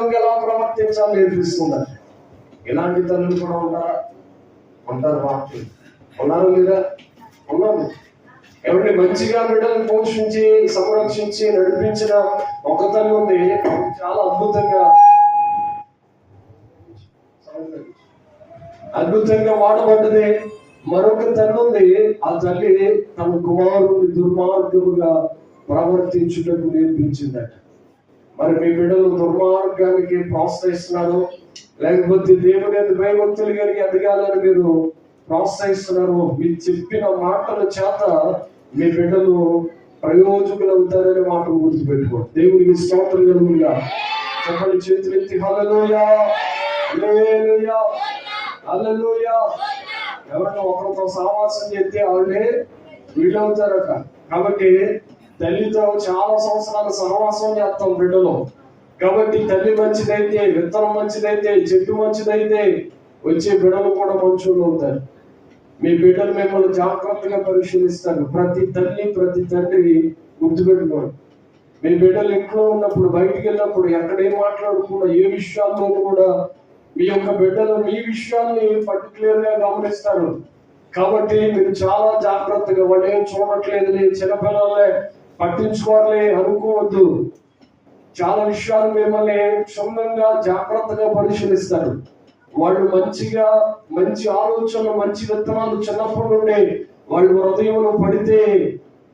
కుమారుడికి ఎలా ప్రవర్తించాలో నేర్పిస్తుందంట. ఇలాంటి తల్లులు కూడా ఉంటారు వాక్యం. ఉన్నారు లేదా? ఉన్నాము. ఎవరిని మంచిగా బిడ్డలను పోషించి సంరక్షించి నడిపించిన ఒక తల్లి ఉంది, చాలా అద్భుతంగా వాడబడ్డది. మరొక తల్లి ఉంది, ఆ తల్లి తన కుమారుడిని దుర్మార్గముగా ప్రవర్తించుటకు నేర్పించిందట. మరి మీ బిడ్డలు దుర్మార్గానికి ప్రోత్సహిస్తున్నారు, లేకపోతే దేవుని భయభక్తులు కలిగి ఎదగాలని మీరు ప్రోత్సహిస్తున్నారు? మీరు చెప్పిన మాటల చేత మీ బిడ్డలు ప్రయోజకులు అవుతారనే మాటలు గుర్తుపెట్టుకోండి. దేవునికి స్తోత్రం కలుగుగా. చెప్పండి, చేతులు ఎత్తి హల్లెలూయా, హల్లెలూయా, హల్లెలూయా. ఎవరైనా ఒకరితో సహవాసం చేస్తే వాళ్ళే వీళ్ళవుతారట. కాబట్టి తల్లితో చాలా సంవత్సరాల సహవాసం చేస్తాం బిడ్డలు. కాబట్టి తల్లి మంచిదైతే, విత్తనం మంచిదైతే, చెట్టు మంచిదైతే వచ్చే బిడ్డలు కూడా మంచోళ్ళు అవుతారు. మీ బిడ్డలు మిమ్మల్ని జాగ్రత్తగా పరిశీలిస్తారు. ప్రతి తల్లి ప్రతి తండ్రి గుర్తుపెట్టుకోండి. మీ బిడ్డలు ఇంట్లో ఉన్నప్పుడు, బయటికి వెళ్ళినప్పుడు, ఎక్కడ ఏం మాట్లాడుకున్నా, ఏ విషయాల్లో కూడా మీ యొక్క బిడ్డలు మీ విషయాల్ని పర్టికులర్ గా గమనిస్తారు. కాబట్టి మీరు చాలా జాగ్రత్తగా, వాళ్ళు ఏం చూడట్లేదులే, చిన్నపిల్లలే పట్టించుకోవాలి అనుకోవద్దు. చాలా విషయాలు మిమ్మల్ని క్షుణ్ణంగా జాగ్రత్తగా పరిశీలిస్తారు. వాళ్ళు మంచి ఆలోచనలు, మంచి విత్తనాలు చిన్నప్పటి నుండి వాళ్ళు హృదయంలో పడితే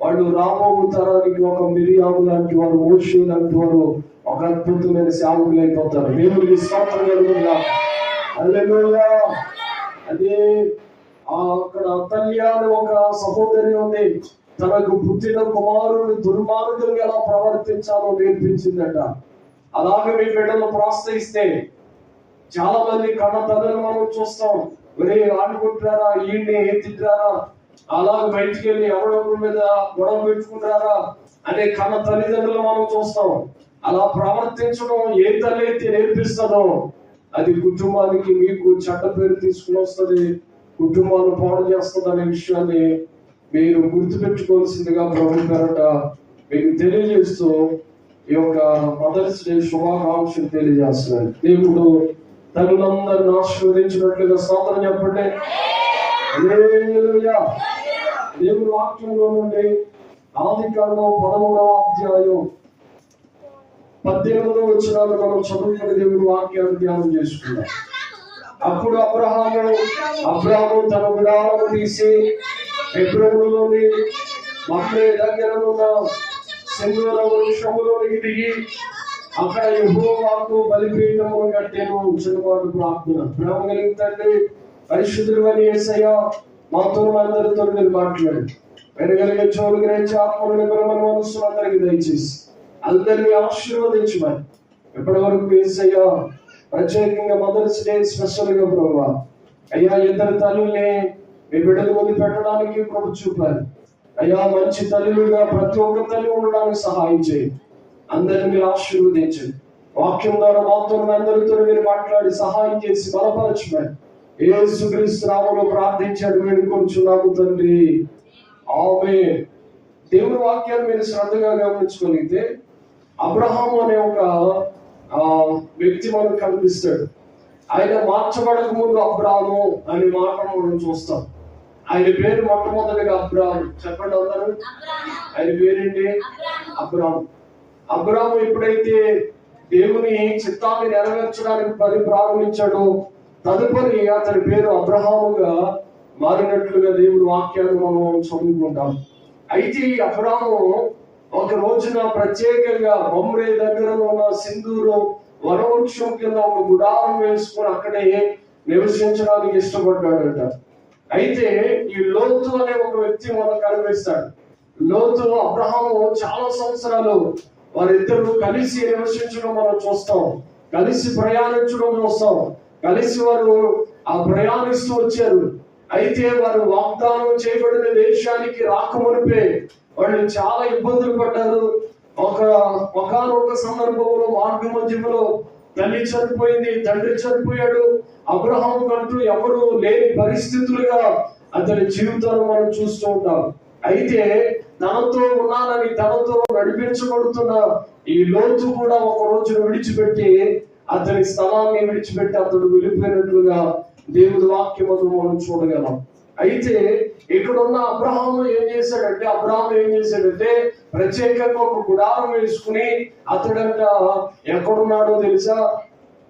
వాళ్ళు రాబో తరానికి ఒక మిరియాము లాంటి వారు, మోషే లాంటి వారు ఒక అద్భుతమైన సేవకులు అయిపోతారు. దేవుడికి స్తోత్రం కలుగుగా. హల్లెలూయా. అదే అక్కడ తల్లి అని ఒక సహోదరి ఉంది, తనకు పుట్టిన కుమారుని దుర్మార్గులుగా ఎలా ప్రవర్తించాలో నేర్పించిందట. అలాగే మీ బిడ్డలు ప్రోత్సహిస్తే, చాలా మంది కన్న తల్లులు మనం చూస్తాం, ఒరే ఆడుకుంటున్నారా, ఈయన్ని తింటారా, అలా బయటికి వెళ్ళి ఎవడొకరి మీద గొడవ పెట్టుకుంటారా అనే కన్న తల్లిదండ్రులు మనం చూస్తాం. అలా ప్రవర్తించడం ఏ తల్లి అయితే నేర్పిస్తుందో అది కుటుంబానికి మీకు చెడ్డ పేరు తీసుకుని వస్తుంది, కుటుంబాన్ని పాడు చేస్తుంది అనే విషయాన్ని మీరు గుర్తుపెట్టుకోవాల్సిందిగా ప్రభు పేరట మీకు తెలియజేస్తూ ఈ యొక్క మదర్స్ డే శుభాకాంక్షలు తెలియజేస్తున్నాను. దేవుడు తల్లులందరిని ఆశీర్వదించినట్లుగా స్తోత్రం చెప్పండి. హల్లెలూయా. దేవుని వాక్యంలో నుండి ఆదికాండం 13వ అధ్యాయం 18వ వచనాన్ని మనం చదువుకుని దేవుని వాక్యాన్ని ధ్యానం చేసుకున్నాం. అప్పుడు అబ్రాహాము తన గుడారము తీసి హెబ్రోనులోని మమ్రే దగ్గర ఉన్న సింధూర వృక్షములోనికి దిగి అక్కడ యెహోవాకు బలిపీఠమును కట్టెను. చిన్నపాటు ప్రార్థన. ప్రేమ కలిగిన తండ్రి, పరిశుద్ధుడు అని యేసయ్యా, మాతో అందరితో మీరు మాట్లాడండి. వెనగలిగే చోటు గ్రహించి ఆత్మను నిబరమని మనస్సును అందరికి దయచేసి అందరినీ ఆశీర్వదించమని ఇప్పటి వరకు యేసయ్యా ప్రత్యేకంగా మదర్స్ డే స్పెషల్ గా ప్రభువా అయ్యా ఇద్దరు తల్లుల్ని మీ బిడ్డల ముందు పెట్టడానికి కృప చూపారు. అయ్యా మంచి తల్లులుగా ప్రతి ఒక్క తల్లి ఉండడానికి సహాయం చేయండి. అందరిని మీరు ఆశీర్వదించండి. వాక్యం ద్వారా మాతో అందరితో మీరు మాట్లాడి సహాయం చేసి బలపరచమని యేసుక్రీస్తు నామములో ప్రార్థించాడు వేడుకొంచున్నాము తండ్రి, ఆమేన్. దేవుని వాక్యాన్ని మీరు శ్రద్ధగా గమనించుకోగలిగితే అబ్రహాము అనే ఒక వ్యక్తి మనకు కనిపిస్తాడు. ఆయన మార్చబడక ముందు అబ్రాము అనే మాట మనం చూస్తాం. ఆయన పేరు మొట్టమొదటిగా అబ్రాము. చెప్పండి అందరూ, ఆయన పేరేంటి? అబ్రాము. అబ్రాము ఎప్పుడైతే దేవుని చిత్తాన్ని నెరవేర్చడానికి పని ప్రారంభించాడో తదుపరి అతని పేరు అబ్రహాముగా మారినట్లుగా దేవుడి వాక్యాన్ని మనం చదువుకుంటాం. అయితే ఈ అబ్రాము ఒక రోజున ప్రత్యేకంగా మమ్రే దగ్గర ఉన్న సింధూరు వనవృక్షం కింద ఒక గుడారం వేసుకుని అక్కడే నివసించడానికి ఇష్టపడ్డాడట. అయితే ఈ లోతు అనే ఒక వ్యక్తి మనకు కనిపిస్తాడు. లోతు అబ్రహాము చాలా సంవత్సరాలు వారిద్దరు కలిసి నివసించడం మనం చూస్తాం, కలిసి ప్రయాణించడం చూస్తాం, కలిసి వారు ప్రయాణిస్తూ వచ్చారు. అయితే వారు వాగ్దానం చేయబడిన దేశానికి రాకమునిపే వాళ్ళు చాలా ఇబ్బందులు పడ్డారు. ఒకనొక సందర్భంలో మార్గ మధ్యలో తల్లి చనిపోయింది, తండ్రి చనిపోయాడు. అబ్రహాము కంటూ ఎవరు లేని పరిస్థితులుగా అతని జీవితాన్ని మనం చూస్తూ ఉంటాం. అయితే తనతో ఉన్నానని తనతో నడిపించబడుతున్న ఈ లోతు కూడా ఒక రోజును విడిచిపెట్టి అతని స్థలాన్ని విడిచిపెట్టి అతడు వెళ్ళిపోయినట్లుగా దేవుని వాక్యమును మనం చూడగలం. అయితే ఇక్కడున్న అబ్రహాము ఏం చేశాడంటే ప్రత్యేకంగా ఒక గుడారం వేసుకుని అతడంట ఎక్కడున్నాడో తెలుసా?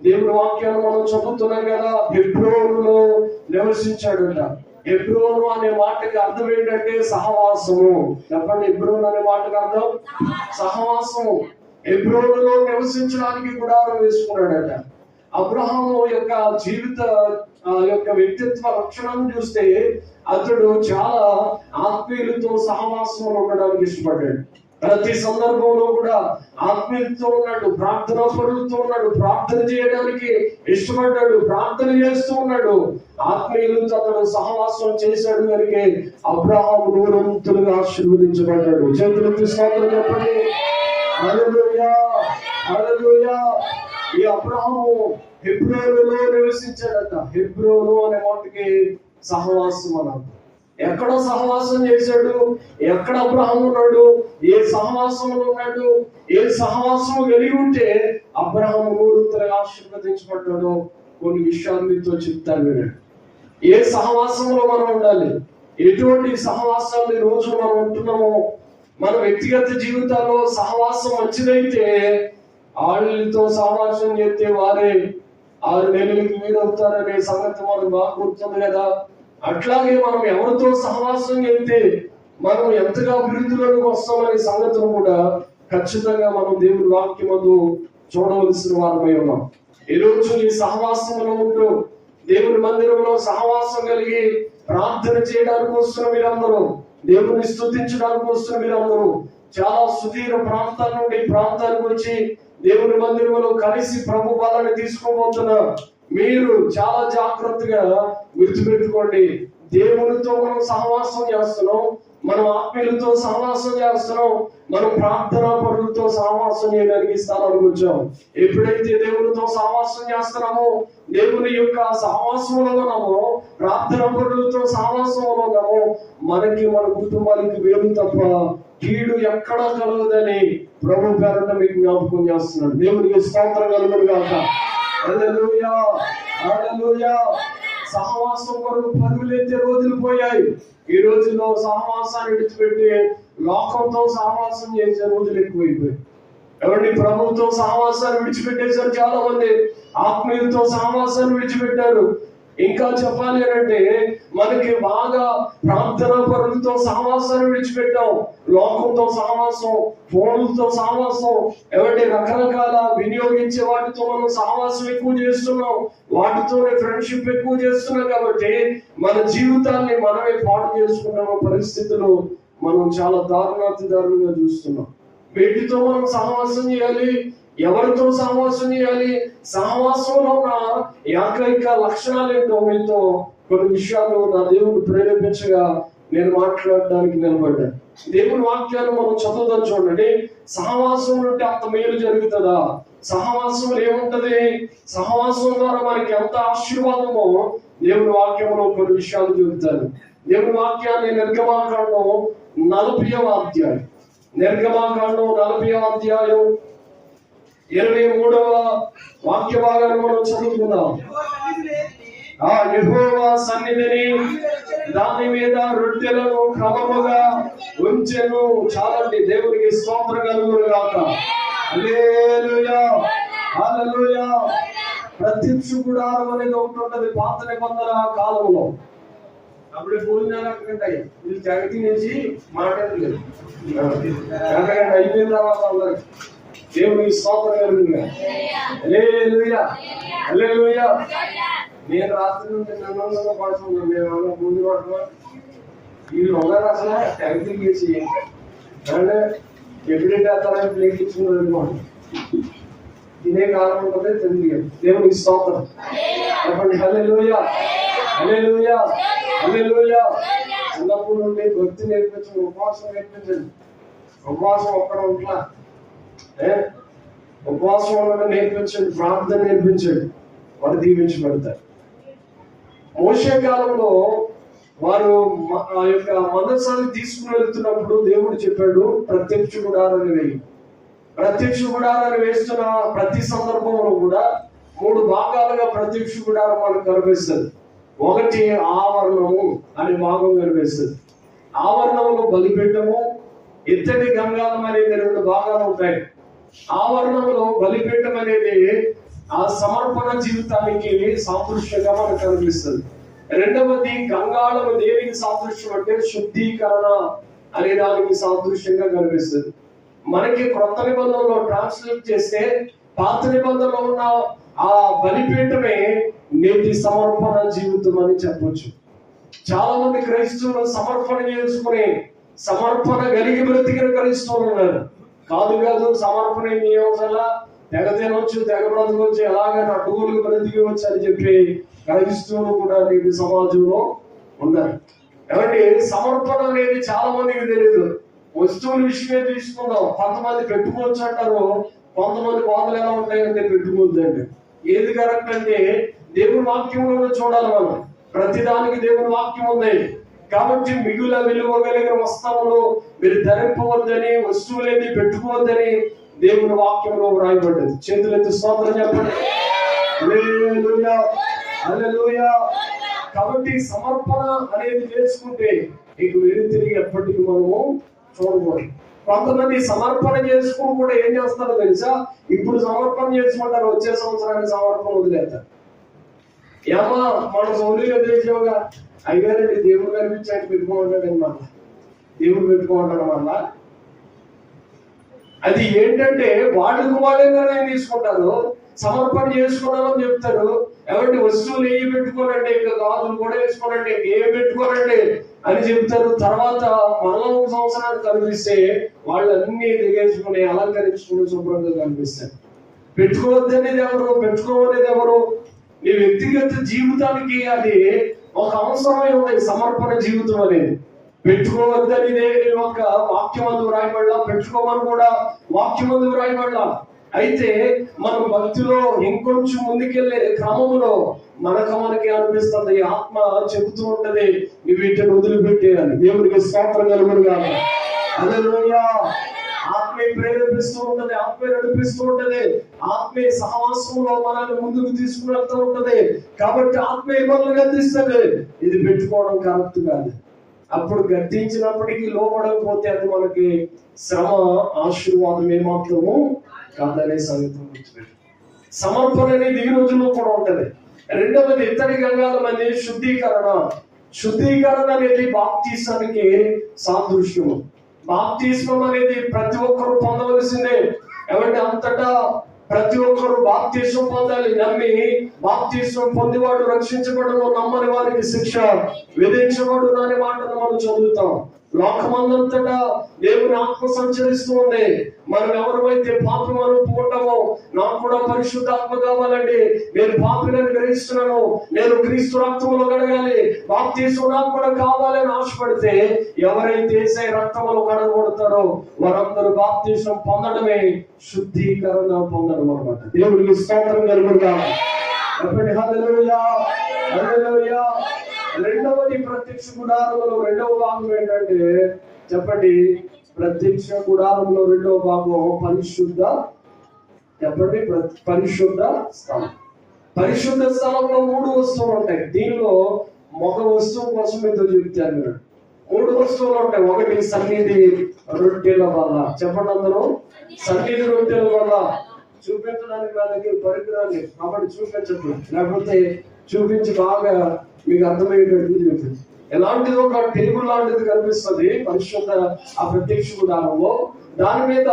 దేవుని వాక్యాన్ని మనం చదువుతున్నాం కదా, హెబ్రోనులో నివసించాడంట. హెబ్రోను అనే మాటకి అర్థం ఏంటంటే సహవాసము. చెప్పండి, హెబ్రోను అనే మాటకి అర్థం సహవాసము. హెబ్రోనులో నివసించడానికి గుడారం వేసుకున్నాడట. అబ్రహాము యొక్క జీవిత యొక్క వ్యక్తిత్వ లక్షణాన్ని చూస్తే అతడు చాలా ఆత్మీయులతో సహవాసంలో ఉండడానికి ఇష్టపడ్డాడు. ప్రతి సందర్భంలో కూడా ఆత్మీయులతో ఉన్నాడు, ప్రార్థనా పరులతో ఉన్నాడు, ప్రార్థన చేయడానికి ఇష్టపడ్డాడు, ప్రార్థన చేస్తూ ఉన్నాడు. ఆత్మీయులతో అతడు సహవాసం చేశాడు కనుక అబ్రహాము నూరంతులుగా ఆశీర్వదించబడ్డాడు. చేతులెత్తి స్తోత్రం చెప్పండి. హల్లెలూయా, హల్లెలూయా. ఈ అబ్రహాము హెబ్రోనులో నివసించాడట. హెబ్రోను అనే మాటకి సహవాసం అన్నారు. ఎక్కడో సహవాసం చేశాడు. ఎక్కడ అబ్రహాము ఉన్నాడు, ఏ సహవాసంలో ఉన్నాడు, ఏ సహవాసం కలిగి ఉంటే అబ్రహాము నూరంతులుగా ఆశీర్వదించబడ్డాడో కొన్ని విషయాలు మీతో చెప్తాను వినండి. ఏ సహవాసంలో మనం ఉండాలి, ఎటువంటి సహవాసాన్ని రోజు మనం ఉంటున్నామో, మన వ్యక్తిగత జీవితాల్లో సహవాసం మంచిదైతే వాళ్ళతో సహవాసం చేస్తే వారే 6 నెలలకి వీరవుతారనే సంగతి మనకు బాగా గుర్తుంది కదా. అట్లాగే మనం ఎవరితో సహవాసం చేస్తే మనం ఎంతగా అభివృద్ధిలోకి వస్తామనే సంగతిని కూడా ఖచ్చితంగా మనం దేవుని వాక్యమందు చూడవలసిన వారమై ఉన్నాం. ఈ రోజు ఈ సహవాసంలో ఉంటూ దేవుని మందిరంలో సహవాసం కలిగి ప్రార్థన చేయడానికి వస్తున్న మీరందరూ, దేవుని స్తుతించడానికి వస్తున్న మీరందరూ, చాలా సుదీర్ఘ ప్రాంతాల నుండి ప్రాంతానికి వచ్చి దేవుని మందిరంలో కలిసి ప్రభు బలాన్ని తీసుకోబోతున్నా మీరు చాలా జాగ్రత్తగా గుర్తుపెట్టుకోండి. దేవునితో మనం సహవాసం చేస్తున్నాం, మనం ఆత్మీయులతో సహవాసం చేస్తున్నాం, మనం ప్రార్థనా పరులతో సహవాసం చేయడానికి స్థానానికి వచ్చాం. ఎప్పుడైతే దేవునితో సహవాసం చేస్తున్నామో, దేవుని యొక్క సహవాసంలో ఉన్నామో, ప్రార్థనా పరులతో సహవాసంలో ఉన్నామో, మనకి మన కుటుంబానికి వేరు తప్ప కీడు ఎక్కడా కలగదని ప్రభు పేరున మీకు జ్ఞాపకం చేస్తున్నాడు. దేవునికి స్తోత్రం కలుగును గాక. హల్లెలూయా, హల్లెలూయా. సహవాసం కొరకు పరుగులెత్తే రోజులు పోయాయి. ఈ రోజుల్లో సహవాసాన్ని విడిచిపెట్టి లోకంతో సహవాసం చేసే రోజులు ఎక్కువైపోయాయి. ఎవరి ప్రభుత్వం సహవాసాన్ని విడిచిపెట్టేశారు చాలా మంది, ఆత్మీయులతో సహవాసాన్ని విడిచిపెట్టారు. ఇంకా చెప్పాలి అంటే మనకి బాగా ప్రార్థనా పరులతో సహవాసాన్ని విడిచిపెట్టాం, లోకంతో సహవాసం, ఫోన్లతో సహవాసం, ఎవరి రకరకాల వినియోగించే వాటితో మనం సహవాసం ఎక్కువ చేస్తున్నాం, వాటితోనే ఫ్రెండ్షిప్ ఎక్కువ చేస్తున్నాం. కాబట్టి మన జీవితాన్ని మనమే పాడు చేసుకున్న పరిస్థితులు మనం చాలా దారుణంగా చూస్తున్నాం. వీటితో మనం సహవాసం చేయాలి. ఎవరితో సహవాసం చేయాలి? సహవాసంలో ఉన్న ఏకైక లక్షణాలు ఏంటో మీతో కొన్ని విషయాలు నా దేవుడు ప్రేరేపించగా నేను మాట్లాడడానికి నిలబడ్డాను. దేవుని వాక్యాన్ని మనం చదువుదాం చూడండి. సహవాసం నుండి అంత మేలు జరుగుతుందా? సహవాసంలో ఏముంటది? సహవాసం ద్వారా మనకి ఎంత ఆశీర్వాదమో దేవుని వాక్యంలో కొన్ని విషయాలు చెబుతారు. దేవుని వాక్యాన్ని నిర్గమాకాండం 40వ అధ్యాయం, నిర్గమాకాండం 40వ అధ్యాయం 23వ వాక్య భాగాన్ని మనం చదువుకుందాం. యెహోవా సన్నిధిని దాని మీద రొట్టెలను క్రమముగా ఉంచెను. చాలండి, దేవునికి స్తోత్రం కలుగును గాక. హల్లెలూయా, హల్లెలూయా. ప్రత్యక్ష గుడారం అనేది ఒకటి ఉంటది పాత నిబంధన కాలంలో. అప్పుడే భోజనాలు వీళ్ళు జగతి నుంచి మాట్లాడలేదు. అయిపోయిన తర్వాత అందరికి దేవునికి స్తోత్రం కలుగును గాక. హల్లెలూయా, హల్లెలూయా. నేను రాత్రి నుండి నన్ను పడుతున్నాను. మేము ముందు పడుతున్నాం. వీళ్ళు ఉన్నారు అసలు ట్యాంకింగ్ చేసి అంటే ఎప్పుడైతే అతను ప్లేట్ ఇచ్చిందో తినే కాలం ఉంటుంది తెలియదు. దేవునికి స్తోత్రం చెప్పండి. హల్లెలూయా, హల్లెలూయా, హల్లెలూయా. చిన్నప్పటి నుండి భక్తి నేర్పించండి, ఉపవాసం నేర్పించండి. ఉపవాసం ఒక్కడ ఉంట్లా, ఉపవాసం ఉండడం నేర్పించండి, ప్రార్థన నేర్పించండి, వారు దీవించబడతారు. మోషే కాలంలో వారు ఆ యొక్క మందసాన్ని తీసుకుని వెళ్తున్నప్పుడు దేవుడు చెప్పాడు, ప్రత్యక్ష గుడారాన్ని వేయి. ప్రత్యక్ష గుడారాన్ని వేస్తున్న ప్రతి సందర్భంలో కూడా మూడు భాగాలుగా ప్రత్యక్ష గుడారం మనకు కనిపిస్తుంది. ఒకటి ఆవరణము అనే భాగం కనిపిస్తుంది. ఆవరణంలో బలిపీఠము, ఇత్తడి గంగాళం అనేది రెండు భాగాలు ఉంటాయి. ఆవరణంలో బలిపీఠం అనేది ఆ సమర్పణ జీవితానికి సాదృశ్యంగా మనకు కనిపిస్తుంది. రెండవది గంగాళం దేనికి సాదృశ్యం అంటే శుద్ధీకరణ అనే దానికి సాదృశ్యంగా కనిపిస్తుంది. మనకి క్రొత్త నిబంధనలో ట్రాన్స్లేట్ చేస్తే పాత నిబంధనలో ఉన్న ఆ బలిపీఠమే నేటి సమర్పణ జీవితం అని చెప్పొచ్చు. చాలా మంది క్రైస్తవులు సమర్పణ చేసుకుని సమర్పణ కలిగి బ్రతికిన క్రైస్తవులు ఉన్నారు. కాదు సమర్పణ ఏమవుతుందా, తెగ తినవచ్చు, తెగ బ్రతకొచ్చు, ఎలాగైనా అడ్డుగోలుగా బ్రతికవచ్చు అని చెప్పి క్రైస్తవులు కూడా నేటి సమాజంలో ఉన్నారు. ఏమంటే సమర్పణ అనేది చాలా మందికి తెలియదు. వస్తువుల విషయమే తీసుకుందాం. కొంతమంది పెట్టుకోవచ్చు అంటారు, కొంతమంది కోతలు ఎలా ఉంటాయంటే పెట్టుకోవద్దండి. ఏది కరెక్ట్ అంటే దేవుని వాక్యంలో చూడాలి. మనం ప్రతిదానికి దేవుని వాక్యం ఉంది కాబట్టి మిగుల విలువ కలిగిన వస్త్రములు మీరు ధరింపవద్దని, వస్తువులేది పెట్టుకోవద్దని దేవుని వాక్యంలో వ్రాయబడ్డది. చేతులెత్తి స్తోత్రం చెప్పండి. హల్లెలూయా, హల్లెలూయా. కాబట్టి సమర్పణ అనేది చేసుకుంటే ఇక వెను తిరిగి ఎప్పటికీ మనము చూడకూడదు. కొంతమంది సమర్పణ చేసుకుని కూడా ఏం చేస్తారో తెలుసా, ఇప్పుడు సమర్పణ చేసుకుంటారు, వచ్చే సంవత్సరానికి సమర్పణ వదిలేస్తారు. ఏమా మన సౌర్యులు ఎదురేసావుగా, అయ్యారండి దేవుడు కనిపించాడు పెట్టుకోమంటాడు, మళ్ళా దేవుడు పెట్టుకోమంటాడు. మళ్ళా అది ఏంటంటే వాళ్ళకు వాళ్ళే నిర్ణయం తీసుకుంటారు. సమర్పణ చేసుకున్నామని చెప్తారు. ఎవరి వస్తువులు ఏవి పెట్టుకోనండి, ఇంకా గాజులు కూడా వేసుకోనండి, ఏమి పెట్టుకోనండి అని చెప్తారు. తర్వాత మరలా ఒక సంవత్సరానికి కనిపిస్తే వాళ్ళు అన్ని దిగేసుకుని అలంకరించుకుని శుభ్రంగా కనిపిస్తారు. పెట్టుకోవద్దనేది ఎవరు, పెట్టుకోవనేది ఎవరు? నీ వ్యక్తిగత జీవితానికి అది ఒక అవసరమై ఉంది సమర్పణ జీవితం అనేది. పెట్టుకోవద్దనిదే ఒక వాక్యమందు వ్రాయబడలా, పెట్టుకోమని కూడా వాక్యమందు వ్రాయబడలా. అయితే మనం భక్తిలో ఇంకొంచెం ముందుకెళ్లే క్రమంలో మనకి అనిపిస్తుంది, ఆత్మ చెబుతూ ఉంటది నువ్వు వీటిని వదిలిపెట్టేయాలి. దేవుడికి స్తోత్రం కలుగునుగా. హల్లెలూయా. ఆత్మీయ ప్రేరేపిస్తూ ఉంటది, ఆత్మీయ నడిపిస్తూ ఉంటది, ఆత్మీయ సహవాసంలో మనల్ని ముందుకు తీసుకుని వెళ్తూ ఉంటది. కాబట్టి ఆత్మీయ మనల్ని గద్దిస్తుంది, ఇది పెట్టుకోవడం కరెక్ట్ కాదు. అప్పుడు గద్దించినప్పటికీ లోపడకపోతే అది మనకి శ్రమ, ఆశీర్వాదం ఏమాత్రము కాదనే సంగతి గుర్తుపెట్టు. సమర్పణ అనేది ఈ రోజుల్లో కూడా ఉంటది. రెండవది ఇత్తడి గంగాళం అనేది శుద్ధీకరణ. శుద్ధీకరణ అనేది బాప్తీసానికి సాదృశ్యము. బాప్తిస్మం అనేది ప్రతి ఒక్కరు పొందవలసిందే. ఎవరి అంతటా ప్రతి ఒక్కరు బాప్తిస్మం పొందాలి. నమ్మి బాప్తిస్మం పొందివాడు రక్షించబడును, నమ్మని వారికి శిక్ష విధించబడును అనే మాటను మనం చదువుతాం. లోకమందంతటా దేవుని ఆత్మ సంచరిస్తూ ఉంది. మనం ఎవరైతే పాపం అనుకుంటామో, నాకు కూడా పరిశుద్ధాత్మ కావాలండి, నేను పాపిని గ్రహిస్తున్నాను, నేను క్రీస్తు రక్తంలో కడగాలి, బాప్తిస్మం నాకు కూడా కావాలని ఆశపడితే ఎవరైతే యేసయ్య రక్తంలో కడగబడతారో వారందరూ బాప్తిస్మం పొందడమే శుద్ధీకరణ పొందడం అన్నమాట. దేవుడికి స్తోత్రం కలుగునుగాక. హల్లెలూయా, హల్లెలూయా. రెండవది ప్రత్యక్ష గుడారంలో రెండవ భాగం ఏంటంటే చెప్పండి, ప్రత్యక్ష గుడారంలో రెండవ భాగం పరిశుద్ధ, చెప్పండి, పరిశుద్ధ స్థలం. పరిశుద్ధ స్థలంలో 3 వస్తువులు ఉంటాయి. దీనిలో ఒక వస్తువు కోసం మీతో చెప్తాను మీరు. 3 వస్తువులు ఉంటాయి. ఒకటి సన్నిధి రొట్టెల వల్ల. చెప్పండి అందరూ, సన్నిధి రొట్టెల వల్ల. చూపించడానికి నా దగ్గర పరికరాలు కాబట్టి చూపించదు, లేకపోతే చూపించి బాగా మీకు అర్థమయ్యేటట్టు చూపించు. ఎలాంటిది ఒక టేబుల్ లాంటిది కనిపిస్తుంది పరిశుద్ధ ఆ ప్రత్యక్ష గుడారంలో. దాని మీద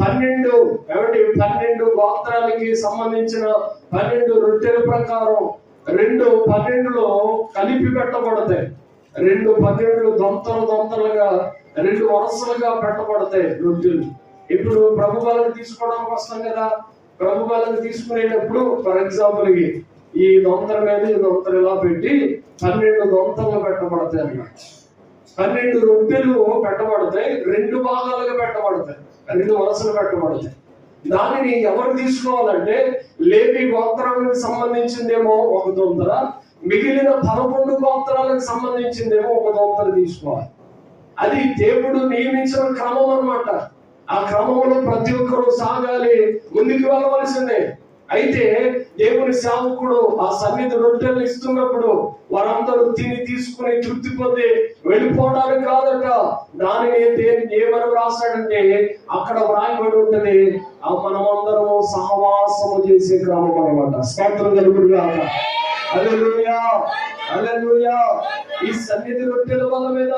12 గోత్రాలకి సంబంధించిన 12 రొట్టెల ప్రకారం 12 కలిపి పెట్టబడతాయి. 12 దొంతలుగా 2 వరుసలుగా పెట్టబడతాయి రొట్టెలు. ఇప్పుడు ప్రభు బలను తీసుకోవడానికి వస్తాం కదా, ప్రభు బలను తీసుకునేటప్పుడు ఫర్ ఎగ్జాంపుల్ ఈ దొంతల మీద ఈ దొంతలు ఇలా పెట్టి 12 దొంతలు పెట్టబడతాయి అన్నమాట. 12 రొట్టెలు పెట్టబడతాయి, 2 భాగాలుగా పెట్టబడతాయి, 2 వరుసలు పెట్టబడతాయి. దానిని ఎవరు తీసుకోవాలంటే లేవి గోత్రాలకు సంబంధించిందేమో ఒక దొంతర, మిగిలిన 11 గోత్రాలకు సంబంధించిందేమో ఒక దొంతర తీసుకోవాలి. అది దేవుడు నియమించిన క్రమం అన్నమాట. ఆ క్రమంలో ప్రతి ఒక్కరూ సాగాలి, ముందుకు వెళ్ళవలసిందే. అయితే దేవుని సేవకుడు ఆ సన్నిధి రొట్టెలు ఇస్తున్నప్పుడు వారందరూ తిని తీసుకుని తృప్తి పొంది వెళ్ళిపోవడానికి కాదట. దానిని దేనికి ఏమని రాశాడంటే అక్కడ వ్రాయబడి ఉంటది, మనమందరము సహవాసము చేసే క్రమం అన్నమాట. స్తోత్రం కలుగునుగాక. హల్లెలూయా, హల్లెలూయా. ఈ సన్నిధి రొట్టెల వల్ల మీద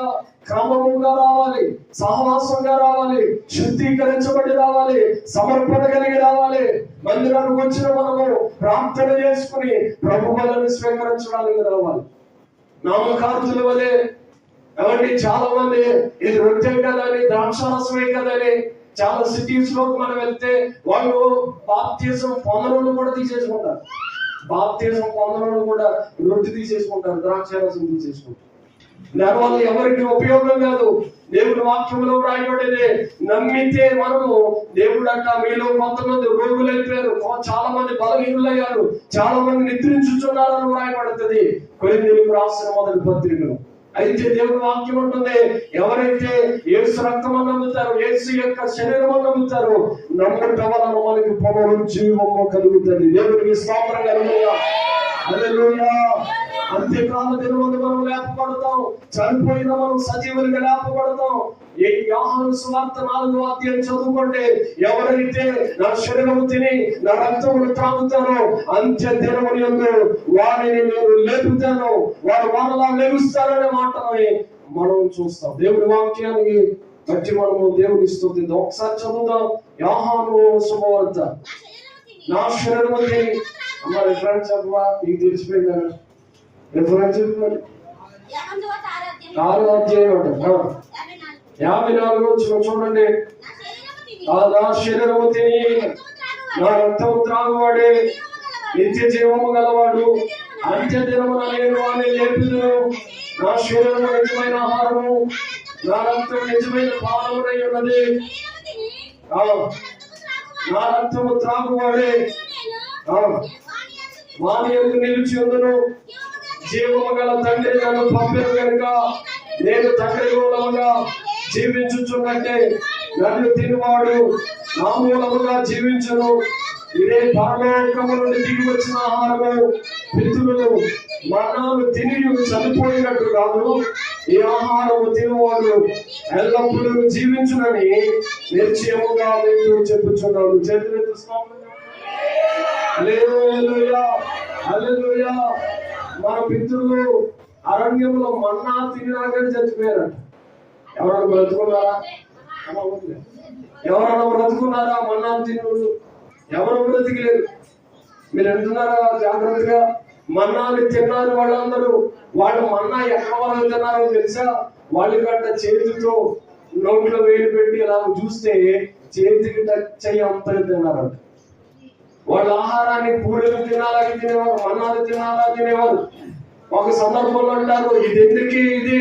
క్రమముగా రావాలి, సహవాసంగా రావాలి, శుద్ధీకరించబడి రావాలి, సమర్పణ కలిగి రావాలి. మందిరానికి వచ్చిన మనము ప్రార్థన చేసుకుని ప్రభు వలన స్వీకరించడానికి రావాలి. నామకార్థుల వలె ఎవరి చాలా మంది ఇది రొట్టె కదని, ద్రాక్షారసమే కదని చాలా సిటీస్ లో మనం వెళ్తే వాళ్ళు బాప్తిజం పొందడం కూడా తీసేసుకుంటారు. బాప్తిజం పొందడం కూడా రొట్టె తీసేసుకుంటారు, ద్రాక్షారసం తీసేసుకుంటారు. దానివల్ల ఎవరికి ఉపయోగం కాదు. దేవుడి వాక్యంలో రాయబడేది, నమ్మితే మనము దేవుడు అంట మీలో కొంతమంది రోగులు అయిపోయారు, చాలా మంది బలహీనులయ్యారు, చాలా మంది నిద్రించుచున్నారని రాయబడుతుంది కొరింథీయులకు రాసిన మొదటి పత్రికలో. అయితే దేవుడి వాక్యం ఉంటుంది, ఎవరైతే యేసు రక్తం అని నమ్ముతారో, యేసు యొక్క శరీరం అని నమ్ముతారో, నమ్ముట వలన మనకి పునరుజ్జీవము కలుగుతుంది. దేవుడికి స్తోత్రం కలుగుగా. హల్లెలూయా. అంత్యకాల దినమందు మనం లేపబడతాం, చనిపోయిన మనం సజీవులుగా లేపబడతాం. ఈ యోహాను సువార్త 4వ అధ్యాయం చదువుకోండి. ఎవరైతే నా శరీరము తిని నా రక్తమును త్రాగుతారో అంత్య దినముని యందు వారిని నేను లేపుతాను, వారు మరలా లెగుస్తారనే మాటని మనం చూస్తాం. దేవుడి వాక్యాన్ని బట్టి మనము దేవుని స్తుతిద్దాం. ఒకసారి చదువుదాం యోహాను సువార్త. నా శరీరము తిని అమ్మ రిఫరెన్స్ చెప్పవా, నీకు తెలిసిపోయిందా? రిఫరెన్స్ చెప్పండి. 6వ అధ్యాయం 54 చూడండి. నా శరీరము తిని నా రక్తము త్రాగువాడే నిత్య జీవము గలవాడు, అంత్య దినమున నేను వారిని లేపుదును. నా శరీరము నిజమైన ఆహారము, నా రక్తం నిజమైన పానమునై ఉన్నది. నా రక్తము త్రాగువాడే వాని యందు నిలిచి ఉండును. జీవము గల తండ్రి నన్ను పంపిన కనుక నేను తండ్రి మూలముగా జీవించుచున్నట్టే నన్ను తినివాడు నా మూలముగా జీవించును. ఇదే పరలోకము నుండి దిగి వచ్చిన ఆహారము. పితరులు మరణాలు తిని చనిపోయినట్టు కాదు, ఈ ఆహారము తినివాడు ఎల్లప్పుడూ జీవించునని నిశ్చయముగా నేను చెప్పుచున్నాను. హల్లెలూయా, హల్లెలూయా. మన పితరులు అరణ్యంలో మన్నా తినగానే చచ్చిపోయారట. ఎవరైనా బ్రతుకున్నారా? ఎవరైనా బ్రతుకున్నారా? మన్నా తినడు ఎవరు బ్రతికలేరు. మీరు అంటున్నారా? జాగ్రత్తగా మన్నాని తిన్నారు వాళ్ళందరూ. వాళ్ళు మన్నా ఎక్కడ వాళ్ళు తిన్నారో తెలుసా? వాళ్ళు గట్ట చేతితో నోట్లో వేలు పెట్టి ఇలా చూస్తే చేతికి టచ్ అయ్యి అంతా తిన్నారట. వాళ్ళ ఆహారాన్ని పూరీలు తినాలని తినేవారు, మన్నాలు తినాలా తినేవారు. ఒక సందర్భంలో అంటారు, ఇది ఎందుకు ఇది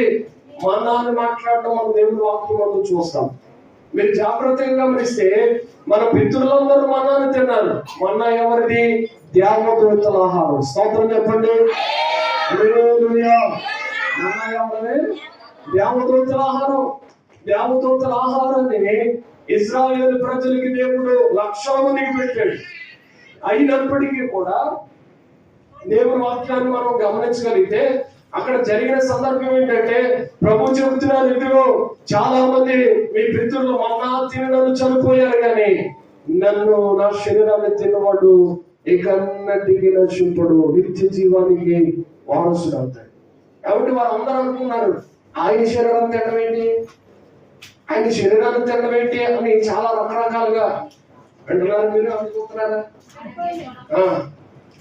మన్నాన్ని మాట్లాడటం మనం దేవుడి వాక్యం చూస్తాం. మీరు జాగ్రత్తగా గమనిస్తే మన పితరులందరూ మన్నాన్ని తిన్నారు. మన్నా ఎవరిది? దేవదూతల ఆహారం. స్తోత్రం చెప్పండి. మన్నా ఎవరిది? దేవదూతల ఆహారం. దేవదూతల ఆహారాన్ని ఇశ్రాయేలు ప్రజలకి దేవుడు లక్షల మందికి పెట్టాడు. అయినప్పటికీ కూడా దేవుని వాక్యాన్ని మనం గమనించగలిగితే అక్కడ జరిగిన సందర్భం ఏంటంటే ప్రభు చెబుతున్నారు, ఇదిగో చాలా మంది మీ పితరులు మన్నా తిని నన్ను చనిపోయారు, కానీ నన్ను నా శరీరాన్ని తిన్నవాడు ఎన్నటికీ నశింపడు, నిత్య జీవానికి వారసుడు అవుతాడు. కాబట్టి వారు అందరూ అనుకున్నారు ఆయన శరీరం తినడం ఏంటి, ఆయన శరీరాన్ని తినడం ఏంటి అని చాలా రకరకాలుగా అంటున్నారు. మీరు అనుకుంటున్నారా?